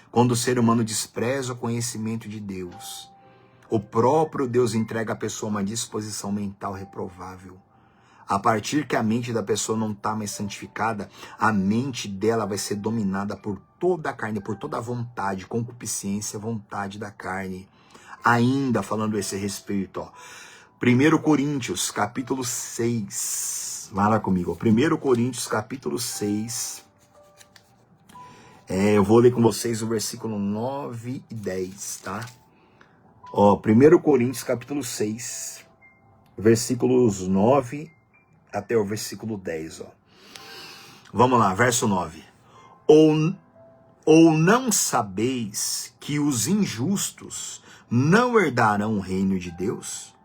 Quando o ser humano despreza o conhecimento de Deus, o próprio Deus entrega à pessoa uma disposição mental reprovável. A partir que a mente da pessoa não está mais santificada, a mente dela vai ser dominada por toda a carne, por toda a vontade, concupiscência, vontade da carne. Ainda falando a esse respeito, ó, 1 Coríntios, capítulo 6. Vai lá comigo, ó, 1 Coríntios, capítulo 6. Eu vou ler com vocês o versículo 9 e 10, tá? Ó, 1 Coríntios, capítulo 6, versículos 9 até o versículo 10, ó. Vamos lá, verso 9. Ou não sabeis que os injustos não herdarão o reino de Deus?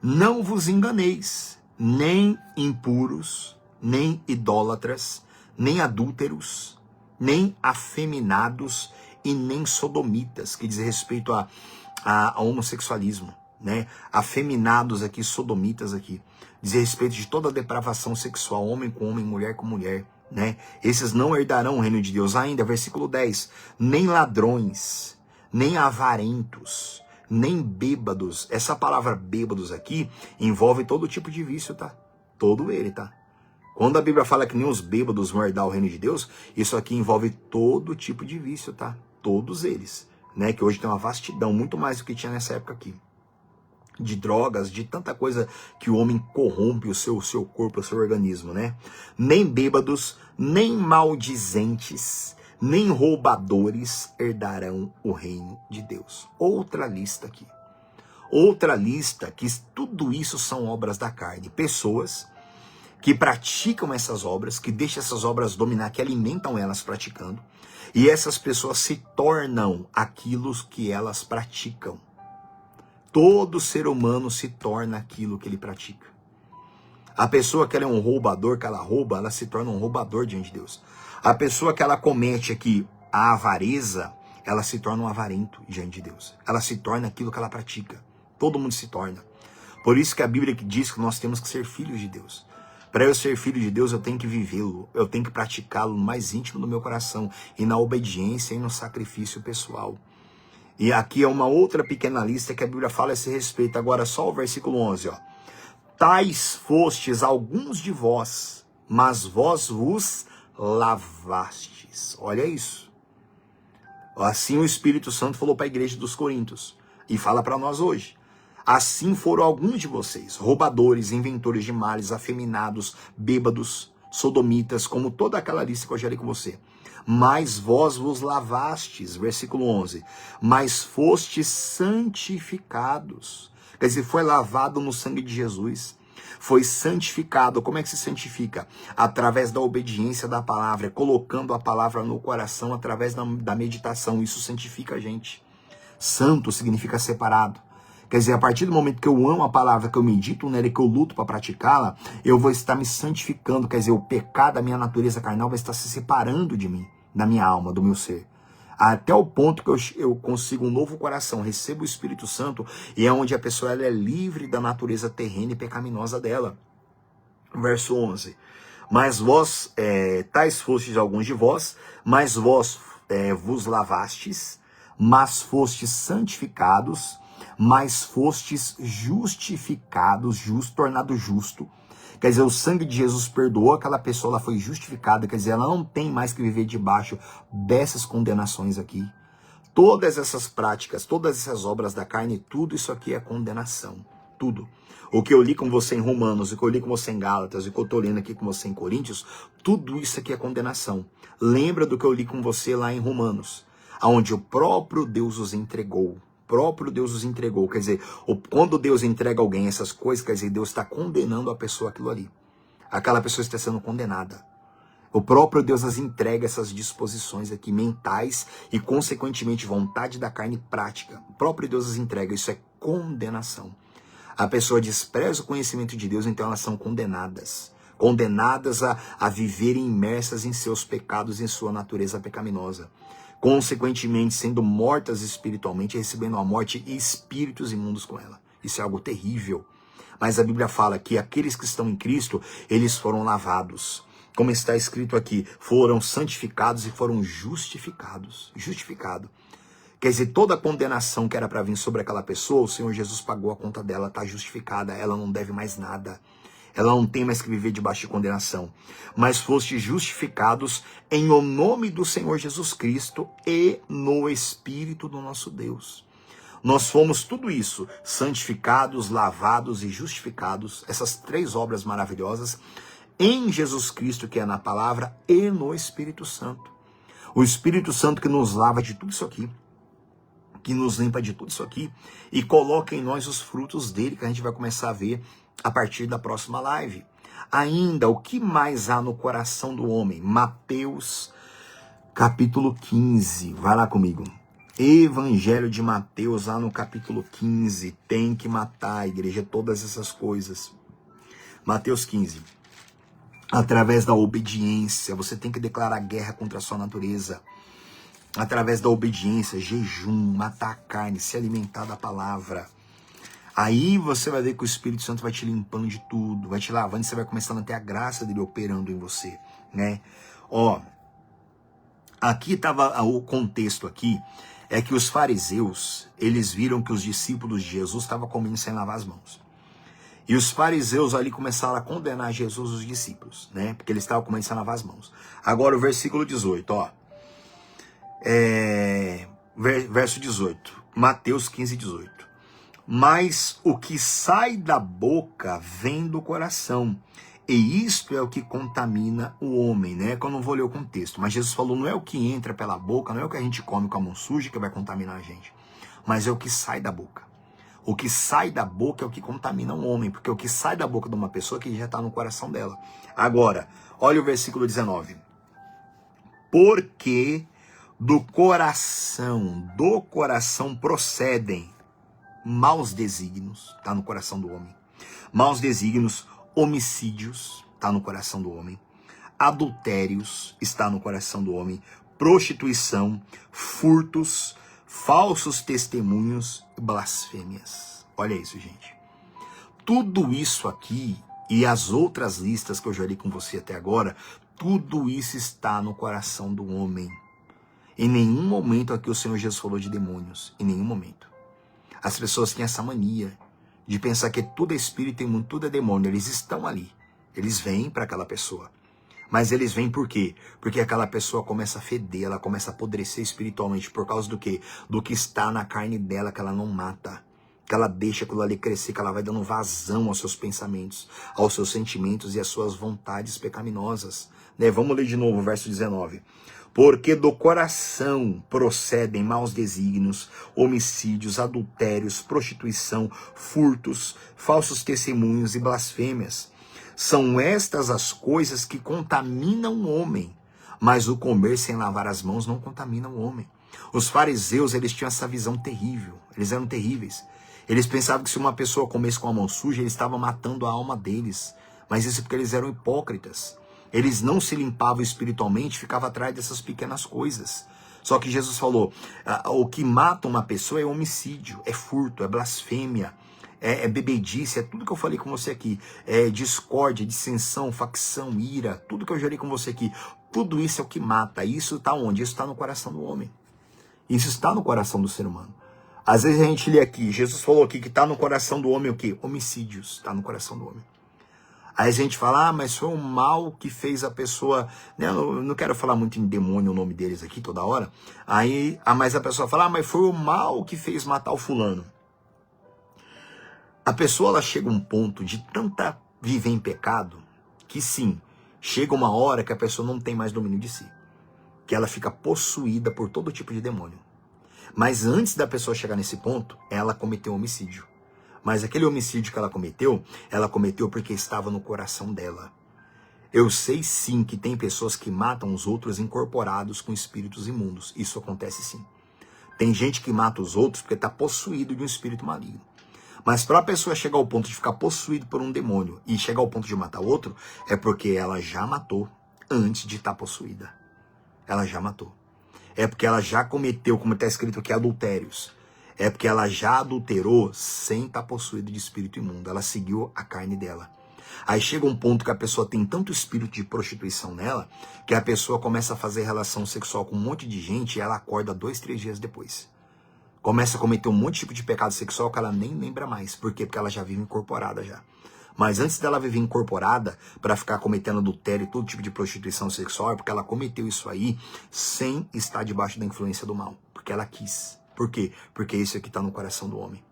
Não vos enganeis, nem impuros, nem idólatras, nem adúlteros, nem afeminados e nem sodomitas, que diz respeito a homossexualismo, né? Afeminados aqui, sodomitas aqui, diz respeito de toda a depravação sexual, homem com homem, mulher com mulher, né? Esses não herdarão o reino de Deus. Ainda, versículo 10, nem ladrões, nem avarentos, nem bêbados. Essa palavra bêbados aqui envolve todo tipo de vício, tá? Todo ele, tá? Quando a Bíblia fala que nem os bêbados vão herdar o reino de Deus, isso aqui envolve todo tipo de vício, tá? Todos eles, né? Que hoje tem uma vastidão, muito mais do que tinha nessa época aqui. De drogas, de tanta coisa que o homem corrompe o seu corpo, o seu organismo, né? Nem bêbados, nem maldizentes, nem roubadores herdarão o reino de Deus. Outra lista aqui. Outra lista que tudo isso são obras da carne. Pessoas que praticam essas obras, que deixam essas obras dominar, que alimentam elas praticando. E essas pessoas se tornam aquilo que elas praticam. Todo ser humano se torna aquilo que ele pratica. A pessoa que ela é um roubador, que ela rouba, ela se torna um roubador diante de Deus. A pessoa que ela comete aqui a avareza, ela se torna um avarento diante de Deus. Ela se torna aquilo que ela pratica. Todo mundo se torna. Por isso que a Bíblia diz que nós temos que ser filhos de Deus. Para eu ser filho de Deus, eu tenho que vivê-lo. Eu tenho que praticá-lo no mais íntimo do meu coração. E na obediência e no sacrifício pessoal. E aqui é uma outra pequena lista que a Bíblia fala a esse respeito. Agora só o versículo 11, ó. Tais fostes alguns de vós, mas vós vos lavastes. Olha isso. Assim o Espírito Santo falou para a igreja dos Coríntios. E fala para nós hoje. Assim foram alguns de vocês, roubadores, inventores de males, afeminados, bêbados, sodomitas, como toda aquela lista que eu já li com você. Mas vós vos lavastes, versículo 11, mas fostes santificados. Quer dizer, foi lavado no sangue de Jesus. Foi santificado. Como é que se santifica? Através da obediência da palavra, colocando a palavra no coração através da meditação. Isso santifica a gente. Santo significa separado. Quer dizer, a partir do momento que eu amo a palavra, que eu medito nela e que eu luto para praticá-la, eu vou estar me santificando. Quer dizer, o pecado da minha natureza carnal vai estar se separando de mim, da minha alma, do meu ser. Até o ponto que eu consigo um novo coração, recebo o Espírito Santo, e é onde a pessoa ela é livre da natureza terrena e pecaminosa dela. Verso 11. Mas vós, tais fostes alguns de vós, mas vós vos lavastes, mas fostes santificados, mas fostes justificados, tornado justo. Quer dizer, o sangue de Jesus perdoou aquela pessoa, ela foi justificada, quer dizer, ela não tem mais que viver debaixo dessas condenações aqui. Todas essas práticas, todas essas obras da carne, tudo isso aqui é condenação, tudo. O que eu li com você em Romanos, o que eu li com você em Gálatas, o que eu estou lendo aqui com você em Coríntios, tudo isso aqui é condenação. Lembra do que eu li com você lá em Romanos, onde o próprio Deus os entregou. O próprio Deus os entregou. Quer dizer, quando Deus entrega alguém essas coisas, quer dizer, Deus está condenando a pessoa aquilo ali. Aquela pessoa está sendo condenada. O próprio Deus as entrega essas disposições aqui mentais e, consequentemente, vontade da carne prática. O próprio Deus as entrega. Isso é condenação. A pessoa despreza o conhecimento de Deus, então elas são condenadas. Condenadas a viverem imersas em seus pecados, em sua natureza pecaminosa. Consequentemente, sendo mortas espiritualmente, recebendo a morte e espíritos imundos com ela. Isso é algo terrível. Mas a Bíblia fala que aqueles que estão em Cristo, eles foram lavados. Como está escrito aqui, foram santificados e foram justificados. Justificado. Quer dizer, toda a condenação que era para vir sobre aquela pessoa, o Senhor Jesus pagou a conta dela, está justificada, ela não deve mais nada. Ela não tem mais que viver debaixo de condenação. Mas foste justificados em o nome do Senhor Jesus Cristo e no Espírito do nosso Deus. Nós fomos tudo isso, santificados, lavados e justificados, essas três obras maravilhosas, em Jesus Cristo, que é na palavra, e no Espírito Santo. O Espírito Santo que nos lava de tudo isso aqui, que nos limpa de tudo isso aqui e coloca em nós os frutos dele, que a gente vai começar a ver a partir da próxima live. Ainda, o que mais há no coração do homem? Mateus, capítulo 15. Vai lá comigo. Evangelho de Mateus, lá no capítulo 15. Tem que matar a igreja, todas essas coisas. Mateus 15. Através da obediência, você tem que declarar guerra contra a sua natureza. Através da obediência, jejum, matar a carne, se alimentar da palavra. Aí você vai ver que o Espírito Santo vai te limpando de tudo, vai te lavando e você vai começando a ter a graça dele operando em você, né? Ó, aqui estava o contexto aqui, é que os fariseus, eles viram que os discípulos de Jesus estavam comendo sem lavar as mãos. E os fariseus ali começaram a condenar Jesus e os discípulos, né? Porque eles estavam comendo sem lavar as mãos. Agora o versículo 18, ó. Verso 18, Mateus 15, 18. Mas o que sai da boca vem do coração, e isto é o que contamina o homem, né? Que eu não vou ler o contexto, mas Jesus falou, não é o que entra pela boca, não é o que a gente come com a mão suja que vai contaminar a gente, mas é o que sai da boca. O que sai da boca é o que contamina o homem, porque o que sai da boca de uma pessoa que já está no coração dela. Agora, olha o versículo 19. Porque do coração procedem maus desígnios, está no coração do homem. Maus desígnios, homicídios, está no coração do homem. Adultérios, está no coração do homem. Prostituição, furtos, falsos testemunhos e blasfêmias. Olha isso, gente. Tudo isso aqui e as outras listas que eu já li com você até agora, tudo isso está no coração do homem. Em nenhum momento aqui o Senhor Jesus falou de demônios. Em nenhum momento. As pessoas têm essa mania de pensar que tudo é espírito e tudo é demônio. Eles estão ali. Eles vêm para aquela pessoa. Mas eles vêm por quê? Porque aquela pessoa começa a feder, ela começa a apodrecer espiritualmente. Por causa do quê? Do que está na carne dela, que ela não mata. Que ela deixa aquilo ali crescer, que ela vai dando vazão aos seus pensamentos, aos seus sentimentos e às suas vontades pecaminosas. Né? Vamos ler de novo o verso 19. Porque do coração procedem maus desígnios, homicídios, adultérios, prostituição, furtos, falsos testemunhos e blasfêmias. São estas as coisas que contaminam o homem, mas o comer sem lavar as mãos não contamina o homem. Os fariseus, eles tinham essa visão terrível, eles eram terríveis. Eles pensavam que se uma pessoa comesse com a mão suja, ele estava matando a alma deles. Mas isso é porque eles eram hipócritas. Eles não se limpavam espiritualmente, ficavam atrás dessas pequenas coisas. Só que Jesus falou, o que mata uma pessoa é homicídio, é furto, é blasfêmia, é bebedice, é tudo que eu falei com você aqui. É discórdia, dissensão, facção, ira, tudo que eu já li com você aqui. Tudo isso é o que mata. Isso está onde? Isso está no coração do homem. Isso está no coração do ser humano. Às vezes a gente lê aqui, Jesus falou aqui que está no coração do homem o quê? Homicídios, está no coração do homem. Aí a gente fala, mas foi o mal que fez a pessoa... Né, eu não quero falar muito em demônio o nome deles aqui toda hora. Mas a pessoa fala, mas foi o mal que fez matar o fulano. A pessoa ela chega a um ponto de tanta viver em pecado, que sim, chega uma hora que a pessoa não tem mais domínio de si. Que ela fica possuída por todo tipo de demônio. Mas antes da pessoa chegar nesse ponto, ela cometeu um homicídio. Mas aquele homicídio que ela cometeu porque estava no coração dela. Eu sei sim que tem pessoas que matam os outros incorporados com espíritos imundos. Isso acontece sim. Tem gente que mata os outros porque está possuído de um espírito maligno. Mas para a pessoa chegar ao ponto de ficar possuído por um demônio e chegar ao ponto de matar outro, é porque ela já matou antes de estar possuída. Ela já matou. É porque ela já cometeu, como está escrito aqui, adultérios. É porque ela já adulterou sem estar possuída de espírito imundo. Ela seguiu a carne dela. Aí chega um ponto que a pessoa tem tanto espírito de prostituição nela, que a pessoa começa a fazer relação sexual com um monte de gente e ela acorda 2, 3 dias depois. Começa a cometer um monte de tipo de pecado sexual que ela nem lembra mais. Por quê? Porque ela já vive incorporada já. Mas antes dela viver incorporada, para ficar cometendo adultério e todo tipo de prostituição sexual, é porque ela cometeu isso aí sem estar debaixo da influência do mal. Porque ela quis. Por quê? Porque isso aqui está no coração do homem.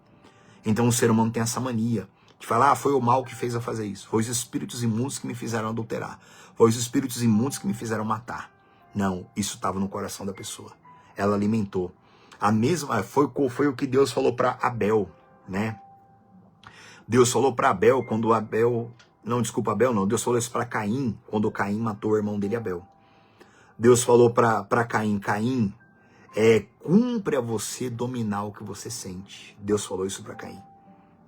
Então o ser humano tem essa mania de falar, foi o mal que fez eu fazer isso. Foi os espíritos imundos que me fizeram adulterar. Foi os espíritos imundos que me fizeram matar. Não, isso estava no coração da pessoa. Ela alimentou. A mesma foi o que Deus falou para Abel, né? Deus falou para Abel quando Abel... Não, desculpa, Abel não. Deus falou isso para Caim, quando Caim matou o irmão dele, Abel. Deus falou para Caim, Caim, cumpre a você dominar o que você sente. Deus falou isso para Caim,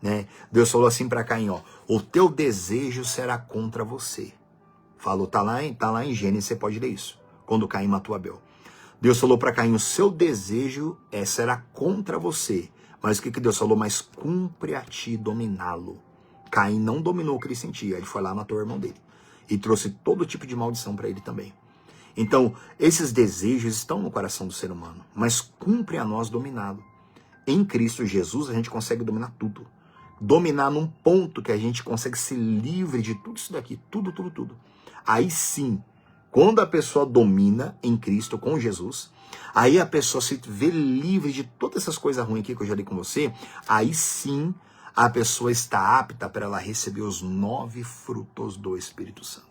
né? Deus falou assim para Caim, ó, o teu desejo será contra você. Falou, tá lá em Gênesis, você pode ler isso. Quando Caim matou Abel. Deus falou para Caim, o seu desejo será contra você. Mas o que Deus falou? Mas cumpre a ti dominá-lo. Caim não dominou o que ele sentia. Ele foi lá e matou o irmão dele. E trouxe todo tipo de maldição para ele também. Então, esses desejos estão no coração do ser humano. Mas cumpre a nós dominá-lo. Em Cristo Jesus a gente consegue dominar tudo. Dominar num ponto que a gente consegue ser livre de tudo isso daqui. Tudo. Aí sim, quando a pessoa domina em Cristo, com Jesus, aí a pessoa se vê livre de todas essas coisas ruins aqui que eu já li com você, aí sim a pessoa está apta para ela receber os 9 frutos do Espírito Santo.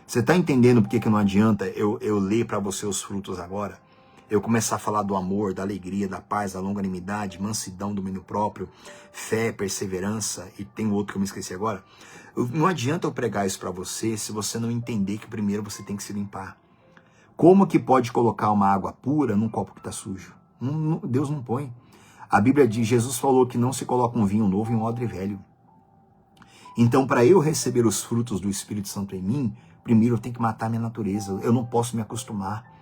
Você está entendendo por que não adianta eu ler para você os frutos agora? Eu começar a falar do amor, da alegria, da paz, da longanimidade, mansidão, domínio próprio, fé, perseverança, e tem outro que eu me esqueci agora. Não adianta eu pregar isso para você se você não entender que primeiro você tem que se limpar. Como que pode colocar uma água pura num copo que está sujo? Deus não põe. A Bíblia diz, Jesus falou que não se coloca um vinho novo em um odre velho. Então, para eu receber os frutos do Espírito Santo em mim, primeiro eu tenho que matar minha natureza. Eu não posso me acostumar.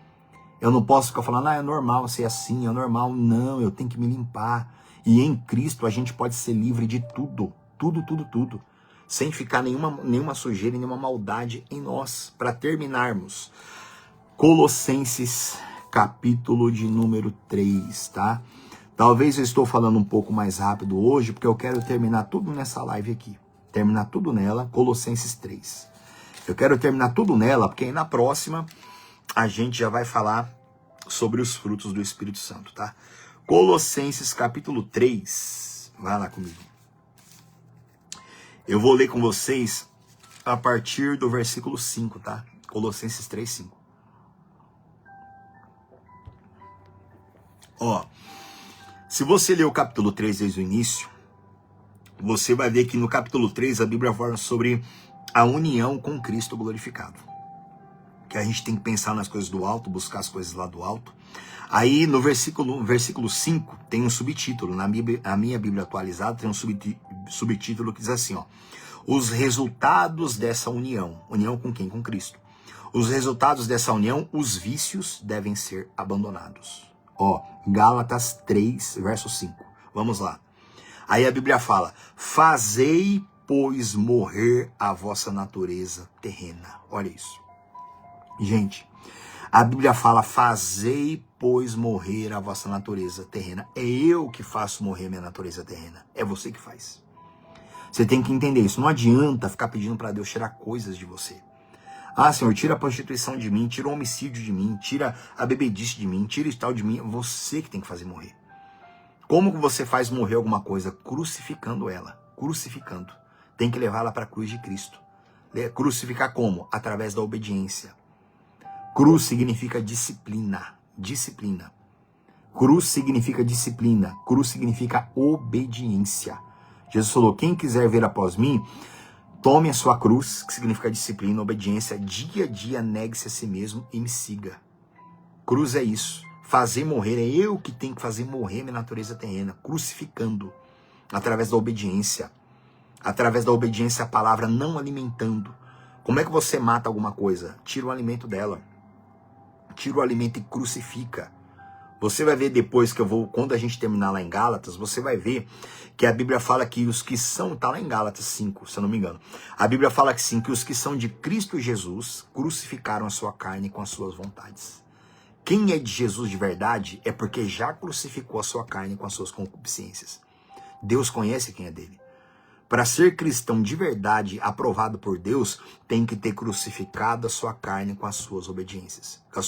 Eu não posso ficar falando, é normal ser assim, é normal. Não, eu tenho que me limpar. E em Cristo a gente pode ser livre de tudo. Tudo. Sem ficar nenhuma sujeira e nenhuma maldade em nós. Para terminarmos, Colossenses, capítulo de número 3, tá? Talvez eu estou falando um pouco mais rápido hoje, porque eu quero terminar tudo nessa live aqui. Terminar tudo nela, Colossenses 3. Eu quero terminar tudo nela, porque aí na próxima a gente já vai falar sobre os frutos do Espírito Santo, tá? Colossenses, capítulo 3. Vai lá comigo. Eu vou ler com vocês a partir do versículo 5, tá? Colossenses 3, 5. Ó, se você ler o capítulo 3 desde o início, você vai ver que no capítulo 3 a Bíblia fala sobre a união com Cristo glorificado. Que a gente tem que pensar nas coisas do alto, buscar as coisas lá do alto. Aí no versículo 5 tem um subtítulo, na minha Bíblia atualizada tem um subtítulo que diz assim, ó, os resultados dessa união. União com quem? Com Cristo. Os resultados dessa união, os vícios devem ser abandonados. Ó, Gálatas 3, verso 5. Vamos lá. Aí a Bíblia fala, fazei, pois, morrer a vossa natureza terrena. Olha isso. Gente, a Bíblia fala, fazei, pois, morrer a vossa natureza terrena. É eu que faço morrer a minha natureza terrena. É você que faz. Você tem que entender isso. Não adianta ficar pedindo para Deus tirar coisas de você. Ah, Senhor, tira a prostituição de mim, tira o homicídio de mim, tira a bebedice de mim, tira isso tal de mim. É você que tem que fazer morrer. Como que você faz morrer alguma coisa? Crucificando ela. Crucificando. Tem que levá-la para a cruz de Cristo. Crucificar como? Através da obediência. Cruz significa disciplina. Disciplina. Cruz significa disciplina. Cruz significa obediência. Jesus falou, quem quiser vir após mim, tome a sua cruz, que significa disciplina, obediência, dia a dia negue-se a si mesmo e me siga. Cruz é isso. Fazer morrer, é eu que tenho que fazer morrer minha natureza terrena, crucificando, através da obediência. Através da obediência à palavra, não alimentando. Como é que você mata alguma coisa? Tira o alimento dela. Tira o alimento e crucifica. Você vai ver depois que quando a gente terminar lá em Gálatas, você vai ver que a Bíblia fala que os que são, tá lá em Gálatas 5, se eu não me engano. A Bíblia fala que sim, que os que são de Cristo Jesus crucificaram a sua carne com as suas vontades. Quem é de Jesus de verdade é porque já crucificou a sua carne com as suas concupiscências. Deus conhece quem é dele. Para ser cristão de verdade, aprovado por Deus, tem que ter crucificado a sua carne com as suas obediências. Com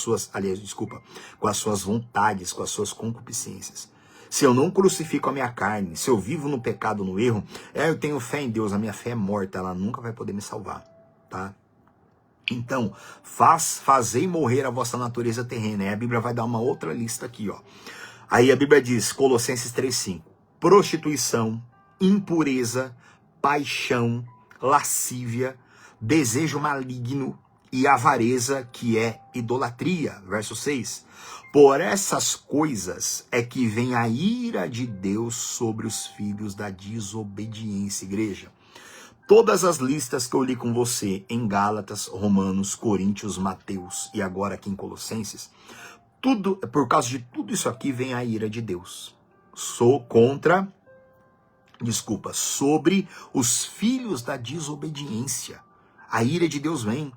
as suas vontades, com as suas concupiscências. Se eu não crucifico a minha carne, se eu vivo no pecado, no erro, eu tenho fé em Deus, a minha fé é morta, ela nunca vai poder me salvar, tá? Então, fazei morrer a vossa natureza terrena. Aí a Bíblia vai dar uma outra lista aqui, ó. Aí a Bíblia diz, Colossenses 3:5, prostituição, impureza, paixão, lascívia, desejo maligno e avareza, que é idolatria. Verso 6. Por essas coisas é que vem a ira de Deus sobre os filhos da desobediência, igreja. Todas as listas que eu li com você em Gálatas, Romanos, Coríntios, Mateus e agora aqui em Colossenses, tudo, por causa de tudo isso aqui vem a ira de Deus. Sobre os filhos da desobediência. A ira de Deus vem.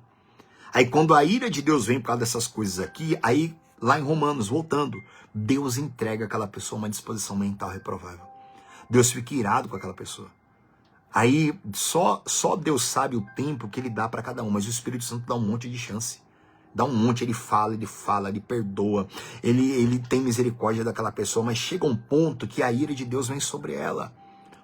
Aí quando a ira de Deus vem por causa dessas coisas aqui, aí lá em Romanos, voltando, Deus entrega aquela pessoa uma disposição mental reprovável. Deus fica irado com aquela pessoa. Aí só Deus sabe o tempo que ele dá para cada um, mas o Espírito Santo dá um monte de chance. Dá um monte, ele fala, ele perdoa, ele tem misericórdia daquela pessoa, mas chega um ponto que a ira de Deus vem sobre ela.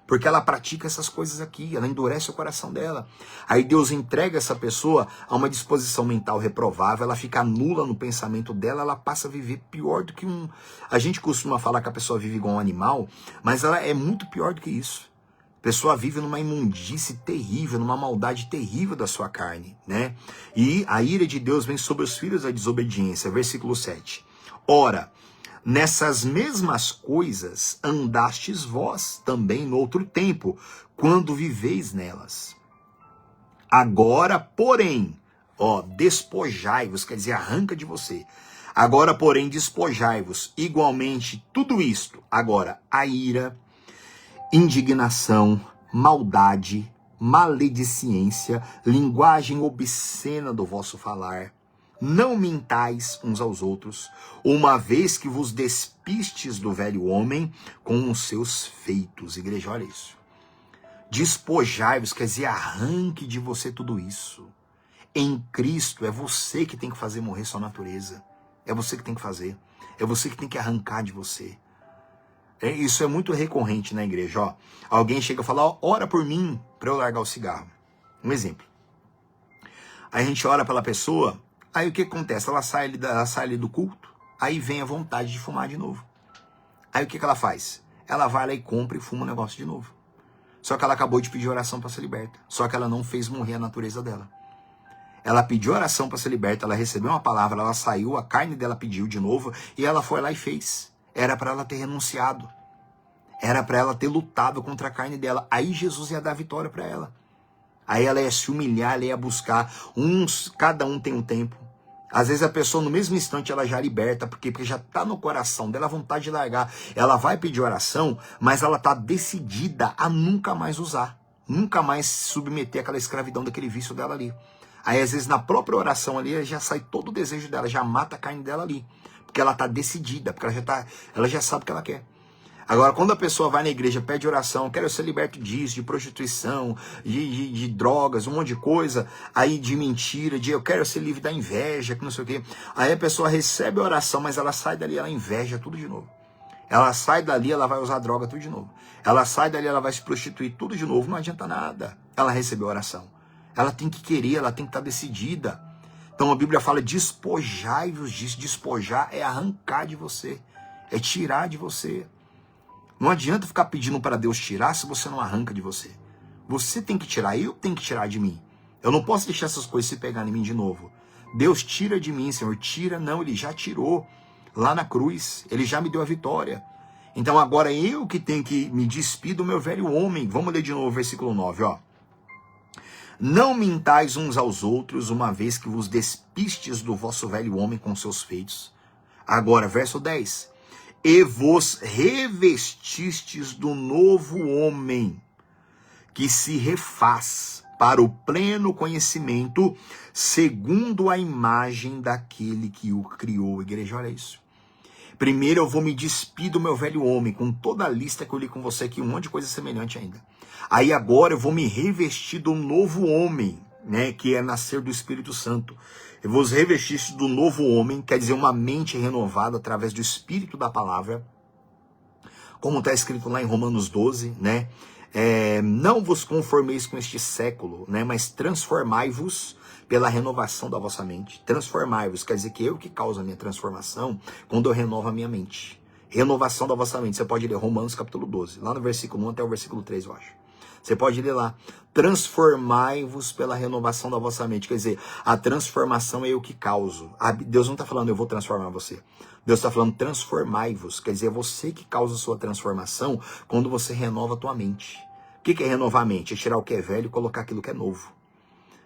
Porque ela pratica essas coisas aqui, ela endurece o coração dela. Aí Deus entrega essa pessoa a uma disposição mental reprovável, ela fica nula no pensamento dela, ela passa a viver pior do que um... A gente costuma falar que a pessoa vive igual um animal, mas ela é muito pior do que isso. A pessoa vive numa imundície terrível, numa maldade terrível da sua carne, né? E a ira de Deus vem sobre os filhos da desobediência, versículo 7. Ora, nessas mesmas coisas andastes vós também no outro tempo, quando viveis nelas. Agora, porém, despojai-vos, quer dizer, arranca de você. Agora, porém, despojai-vos igualmente tudo isto. Agora, a ira, indignação, maldade, maledicência, linguagem obscena do vosso falar. Não mintais uns aos outros, uma vez que vos despistes do velho homem com os seus feitos. Igreja, olha isso. Despojai-vos, quer dizer, arranque de você tudo isso. Em Cristo, é você que tem que fazer morrer sua natureza. É você que tem que fazer. É você que tem que arrancar de você. Isso é muito recorrente na igreja. Ó. Alguém chega e fala, ora por mim para eu largar o cigarro. Um exemplo. Aí a gente ora pela pessoa, aí o que acontece? Ela sai ali do culto, aí vem a vontade de fumar de novo. Aí o que ela faz? Ela vai lá e compra e fuma o negócio de novo. Só que ela acabou de pedir oração para ser liberta. Só que ela não fez morrer a natureza dela. Ela pediu oração para ser liberta, ela recebeu uma palavra, ela saiu, a carne dela pediu de novo, e ela foi lá e fez. Era para ela ter renunciado. Era para ela ter lutado contra a carne dela. Aí Jesus ia dar vitória para ela. Aí ela ia se humilhar, ela ia buscar. Cada um tem um tempo. Às vezes a pessoa no mesmo instante ela já liberta, porque já está no coração dela a vontade de largar. Ela vai pedir oração, mas ela está decidida a nunca mais usar. Nunca mais se submeter àquela escravidão daquele vício dela ali. Aí às vezes na própria oração ali já sai todo o desejo dela, já mata a carne dela ali. Porque ela está decidida, porque ela já sabe o que ela quer. Agora, quando a pessoa vai na igreja, pede oração, quero ser liberto disso, de prostituição, de drogas, um monte de coisa, aí de mentira, de eu quero ser livre da inveja, que não sei o quê. Aí a pessoa recebe a oração, mas ela sai dali, ela inveja tudo de novo. Ela sai dali, ela vai usar droga tudo de novo. Ela sai dali, ela vai se prostituir tudo de novo, não adianta nada. Ela recebeu a oração. Ela tem que querer, ela tem que estar decidida. Então a Bíblia fala, despojai-vos disso. Despojar é arrancar de você, é tirar de você. Não adianta ficar pedindo para Deus tirar se você não arranca de você. Você tem que tirar, eu tenho que tirar de mim. Eu não posso deixar essas coisas se pegarem em mim de novo. Deus tira de mim, Senhor. Tira, não, Ele já tirou lá na cruz. Ele já me deu a vitória. Então agora eu que tenho que me despir do meu velho homem. Vamos ler de novo o versículo 9, ó. Não mintais uns aos outros, uma vez que vos despistes do vosso velho homem com seus feitos. Agora, verso 10. E vos revestistes do novo homem, que se refaz para o pleno conhecimento, segundo a imagem daquele que o criou. Igreja, olha isso. Primeiro eu vou me despir do meu velho homem, com toda a lista que eu li com você aqui, um monte de coisa semelhante ainda. Aí agora eu vou me revestir do novo homem, né, que é nascer do Espírito Santo. Eu vou revestir do novo homem, quer dizer, uma mente renovada através do Espírito da palavra, como está escrito lá em Romanos 12, né? Não vos conformeis com este século, né? Mas transformai-vos pela renovação da vossa mente. Transformai-vos, quer dizer que eu que causo a minha transformação quando eu renovo a minha mente. Renovação da vossa mente. Você pode ler Romanos capítulo 12, lá no versículo 1 até o versículo 3, eu acho. Você pode ler lá, transformai-vos pela renovação da vossa mente. Quer dizer, a transformação é eu que causo. Deus não está falando, eu vou transformar você. Deus está falando, transformai-vos. Quer dizer, é você que causa a sua transformação quando você renova a tua mente. O que é renovar a mente? É tirar o que é velho e colocar aquilo que é novo.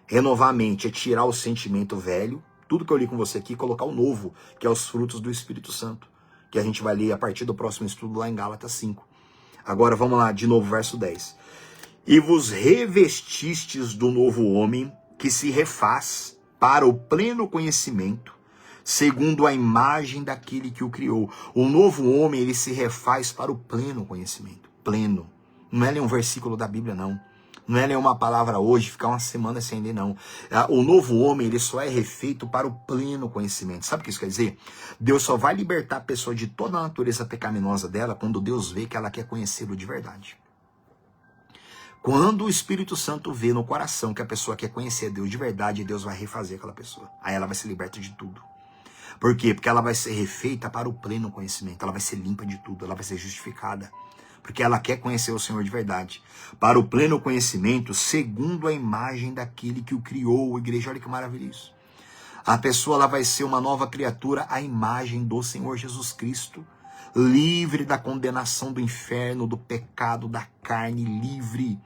Renovar a mente é tirar o sentimento velho, tudo que eu li com você aqui, e colocar o novo, que é os frutos do Espírito Santo, que a gente vai ler a partir do próximo estudo lá em Gálatas 5. Agora vamos lá, de novo, verso 10. E vos revestistes do novo homem, que se refaz para o pleno conhecimento, segundo a imagem daquele que o criou. O novo homem, ele se refaz para o pleno conhecimento. Pleno. Não é nem um versículo da Bíblia, não. Não é nem uma palavra hoje, ficar uma semana sem ler, não. O novo homem, ele só é refeito para o pleno conhecimento. Sabe o que isso quer dizer? Deus só vai libertar a pessoa de toda a natureza pecaminosa dela quando Deus vê que ela quer conhecê-lo de verdade. Quando o Espírito Santo vê no coração que a pessoa quer conhecer Deus de verdade, Deus vai refazer aquela pessoa. Aí ela vai ser liberta de tudo. Por quê? Porque ela vai ser refeita para o pleno conhecimento. Ela vai ser limpa de tudo, ela vai ser justificada. Porque ela quer conhecer o Senhor de verdade. Para o pleno conhecimento, segundo a imagem daquele que o criou. Igreja, olha que maravilha isso. A pessoa ela vai ser uma nova criatura à imagem do Senhor Jesus Cristo. Livre da condenação do inferno, do pecado, da carne, livre.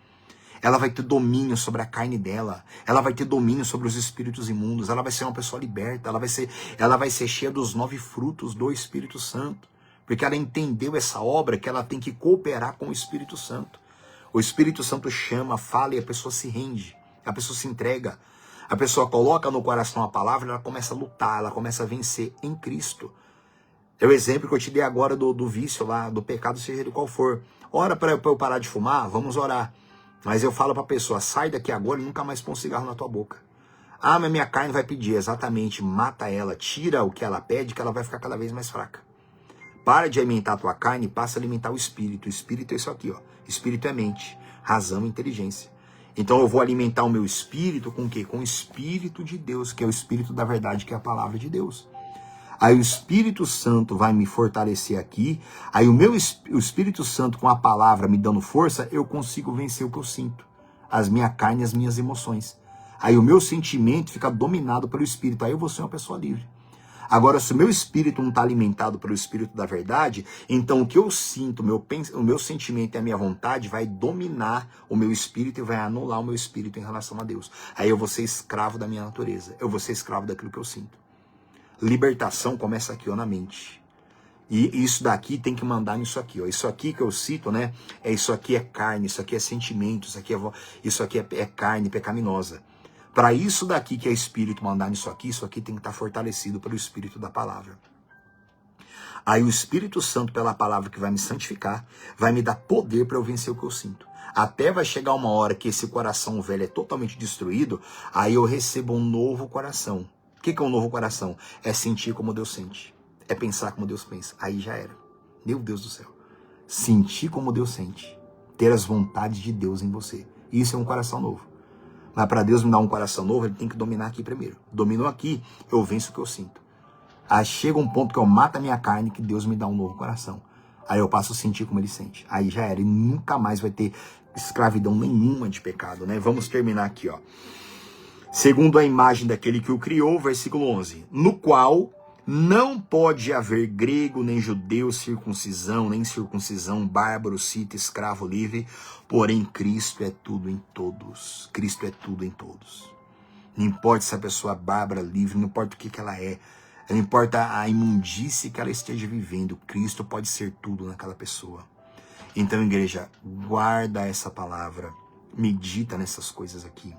Ela vai ter domínio sobre a carne dela. Ela vai ter domínio sobre os espíritos imundos. Ela vai ser uma pessoa liberta. Ela vai ser cheia dos 9 frutos do Espírito Santo. Porque ela entendeu essa obra que ela tem que cooperar com o Espírito Santo. O Espírito Santo chama, fala e a pessoa se rende. A pessoa se entrega. A pessoa coloca no coração a palavra e ela começa a lutar. Ela começa a vencer em Cristo. É o exemplo que eu te dei agora do vício lá, do pecado, seja ele qual for. Ora para eu parar de fumar, vamos orar. Mas eu falo para a pessoa, sai daqui agora e nunca mais põe um cigarro na tua boca. Ah, mas minha carne vai pedir. Exatamente, mata ela, tira o que ela pede, que ela vai ficar cada vez mais fraca. Para de alimentar a tua carne e passa a alimentar o espírito. O espírito é isso aqui, ó. Espírito é mente, razão e inteligência. Então eu vou alimentar o meu espírito com o quê? Com o Espírito de Deus, que é o Espírito da verdade, que é a palavra de Deus. Aí o Espírito Santo vai me fortalecer aqui. Aí o Espírito Santo com a palavra me dando força, eu consigo vencer o que eu sinto. As minhas carnes, as minhas emoções. Aí o meu sentimento fica dominado pelo Espírito. Aí eu vou ser uma pessoa livre. Agora, se o meu espírito não está alimentado pelo Espírito da verdade, então o que eu sinto, o meu sentimento e a minha vontade vai dominar o meu espírito e vai anular o meu espírito em relação a Deus. Aí eu vou ser escravo da minha natureza. Eu vou ser escravo daquilo que eu sinto. Libertação começa aqui, ó, na mente. E isso daqui tem que mandar nisso aqui, ó. Isso aqui que eu cito, né? Isso aqui é carne, isso aqui é sentimento, isso aqui é carne pecaminosa. Para isso daqui que é Espírito mandar nisso aqui tem que estar fortalecido pelo Espírito da palavra. Aí o Espírito Santo, pela palavra que vai me santificar, vai me dar poder para eu vencer o que eu sinto. Até vai chegar uma hora que esse coração velho é totalmente destruído, aí eu recebo um novo coração. O que é um novo coração? É sentir como Deus sente. É pensar como Deus pensa. Aí já era. Meu Deus do céu. Sentir como Deus sente. Ter as vontades de Deus em você. Isso é um coração novo. Mas para Deus me dar um coração novo, ele tem que dominar aqui primeiro. Dominou aqui, eu venço o que eu sinto. Aí chega um ponto que eu mato a minha carne, que Deus me dá um novo coração. Aí eu passo a sentir como ele sente. Aí já era. E nunca mais vai ter escravidão nenhuma de pecado, né? Vamos terminar aqui, ó. Segundo a imagem daquele que o criou, versículo 11. No qual não pode haver grego, nem judeu, circuncisão, nem circuncisão, bárbaro, cita, escravo, livre. Porém, Cristo é tudo em todos. Cristo é tudo em todos. Não importa se a pessoa é bárbara, livre, não importa o que ela é. Não importa a imundície que ela esteja vivendo. Cristo pode ser tudo naquela pessoa. Então, igreja, guarda essa palavra. Medita nessas coisas aqui.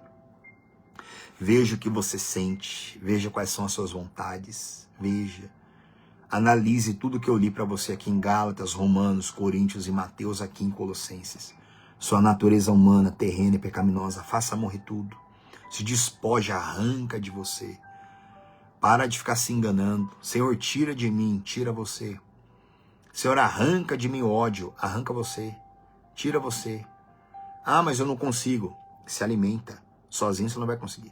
Veja o que você sente. Veja quais são as suas vontades. Veja. Analise tudo que eu li para você aqui em Gálatas, Romanos, Coríntios e Mateus, aqui em Colossenses. Sua natureza humana, terrena e pecaminosa, faça morrer tudo. Se despoja, arranca de você. Para de ficar se enganando. Senhor, tira de mim, tira você. Senhor, arranca de mim o ódio, arranca você. Tira você. Ah, mas eu não consigo. Se alimenta. Sozinho você não vai conseguir.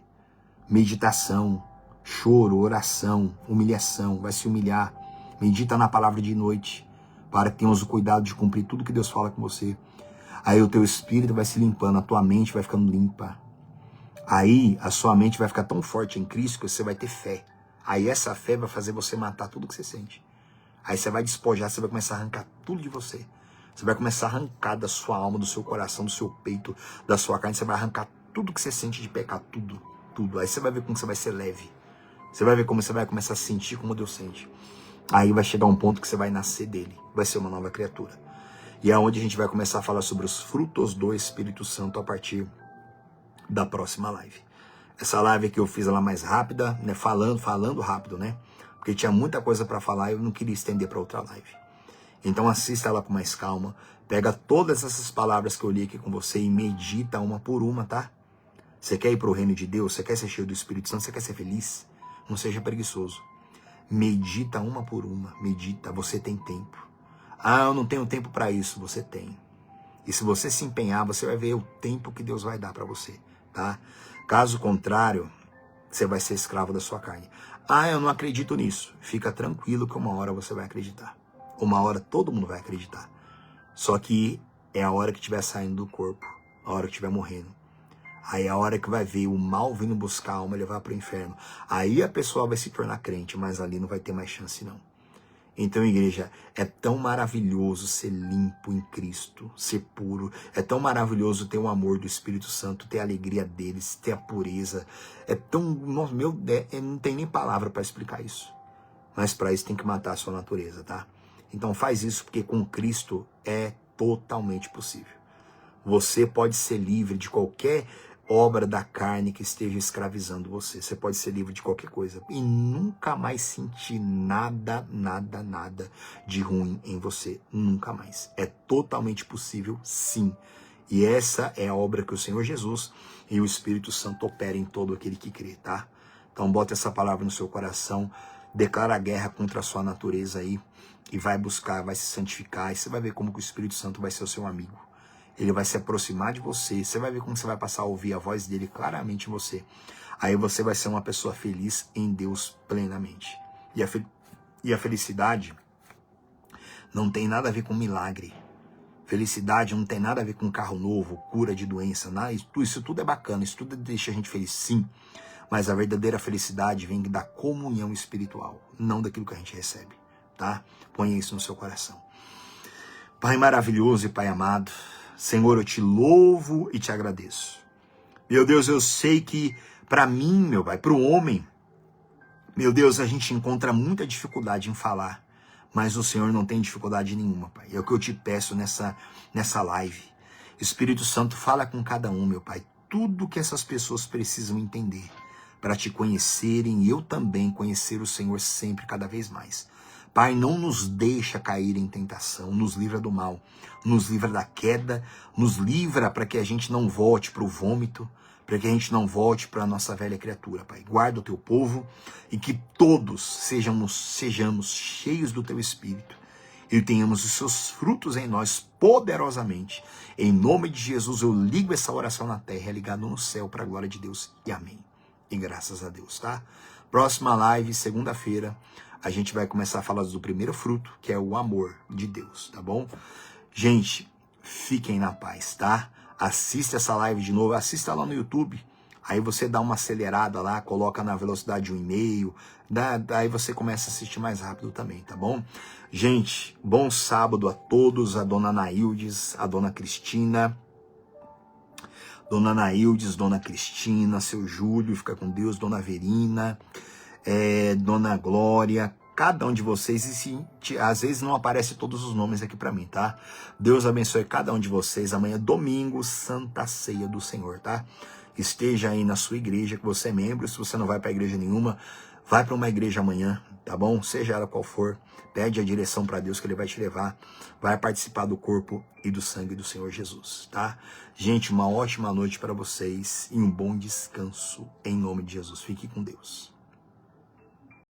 Meditação, choro, oração, humilhação. Vai se humilhar. Medita na palavra de noite. Para que tenhamos o cuidado de cumprir tudo que Deus fala com você. Aí o teu espírito vai se limpando. A tua mente vai ficando limpa. Aí a sua mente vai ficar tão forte em Cristo que você vai ter fé. Aí essa fé vai fazer você matar tudo que você sente. Aí você vai despojar, você vai começar a arrancar tudo de você. Você vai começar a arrancar da sua alma, do seu coração, do seu peito, da sua carne. Você vai arrancar tudo que você sente de pecado, tudo, tudo. Aí você vai ver como você vai ser leve. Você vai ver como você vai começar a sentir como Deus sente. Aí vai chegar um ponto que você vai nascer dele. Vai ser uma nova criatura. E é onde a gente vai começar a falar sobre os frutos do Espírito Santo a partir da próxima live. Essa live que eu fiz ela mais rápida, né, falando rápido, né? Porque tinha muita coisa para falar e eu não queria estender para outra live. Então assista ela com mais calma, pega todas essas palavras que eu li aqui com você e medita uma por uma, tá? Você quer ir para o reino de Deus? Você quer ser cheio do Espírito Santo? Você quer ser feliz? Não seja preguiçoso. Medita uma por uma, medita, você tem tempo. Ah, eu não tenho tempo para isso, você tem. E se você se empenhar, você vai ver o tempo que Deus vai dar para você, tá? Caso contrário, você vai ser escravo da sua carne. Ah, eu não acredito nisso. Fica tranquilo que uma hora você vai acreditar. Uma hora todo mundo vai acreditar. Só que é a hora que estiver saindo do corpo, a hora que estiver morrendo. Aí é a hora que vai ver o mal vindo buscar a alma e levar para o inferno. Aí a pessoa vai se tornar crente, mas ali não vai ter mais chance não. Então, igreja, é tão maravilhoso ser limpo em Cristo, ser puro. É tão maravilhoso ter o amor do Espírito Santo, ter a alegria deles, ter a pureza. É tão... Meu Deus, não tem nem palavra para explicar isso. Mas para isso tem que matar a sua natureza, tá? Então faz isso porque com Cristo é totalmente possível. Você pode ser livre de qualquer obra da carne que esteja escravizando você. Você pode ser livre de qualquer coisa e nunca mais sentir nada de ruim em você. Nunca mais. É totalmente possível, sim. E essa é a obra que o Senhor Jesus e o Espírito Santo operam em todo aquele que crê, tá? Então bota essa palavra no seu coração, declara a guerra contra a sua natureza aí e vai buscar, vai se santificar e você vai ver como que o Espírito Santo vai ser o seu amigo. Ele vai se aproximar de você. Você vai ver como você vai passar a ouvir a voz dele claramente em você. Aí você vai ser uma pessoa feliz em Deus plenamente. E a felicidade não tem nada a ver com milagre. Felicidade não tem nada a ver com carro novo, cura de doença. Nada, isso tudo é bacana, isso tudo deixa a gente feliz, sim. Mas a verdadeira felicidade vem da comunhão espiritual, não daquilo que a gente recebe, tá? Ponha isso no seu coração. Pai maravilhoso e Pai amado, Senhor, eu te louvo e te agradeço. Meu Deus, eu sei que para mim, meu Pai, para o homem, meu Deus, a gente encontra muita dificuldade em falar, mas o Senhor não tem dificuldade nenhuma, Pai. É o que eu te peço nessa live. Espírito Santo, fala com cada um, meu Pai. tudo que essas pessoas precisam entender para te conhecerem e eu também conhecer o Senhor sempre, cada vez mais. Pai, não nos deixa cair em tentação, nos livra do mal, nos livra da queda, nos livra para que a gente não volte para o vômito, para que a gente não volte para a nossa velha criatura, Pai. Guarda o teu povo e que todos sejamos cheios do teu Espírito e tenhamos os seus frutos em nós poderosamente. Em nome de Jesus, eu ligo essa oração na terra, é ligado no céu para a glória de Deus. E amém. E graças a Deus, tá? Próxima live, segunda-feira, a gente vai começar a falar do primeiro fruto, que é o amor de Deus, tá bom? Gente, fiquem na paz, tá? Assista essa live de novo, assista lá no YouTube. Aí você dá uma acelerada lá, coloca na velocidade 1,5, daí você começa a assistir mais rápido também, tá bom? Gente, bom sábado a todos, a dona Naildes, a dona Cristina, dona Cristina, seu Júlio, fica com Deus, dona Verina, dona Glória, cada um de vocês, e às vezes não aparece todos os nomes aqui para mim, tá? Deus abençoe cada um de vocês. Amanhã, domingo, Santa Ceia do Senhor, tá? Esteja aí na sua igreja, que você é membro. Se você não vai para igreja nenhuma, vai para uma igreja amanhã, tá bom? Seja ela qual for, pede a direção para Deus que Ele vai te levar. Vai participar do corpo e do sangue do Senhor Jesus, tá? Gente, uma ótima noite para vocês e um bom descanso em nome de Jesus. Fique com Deus.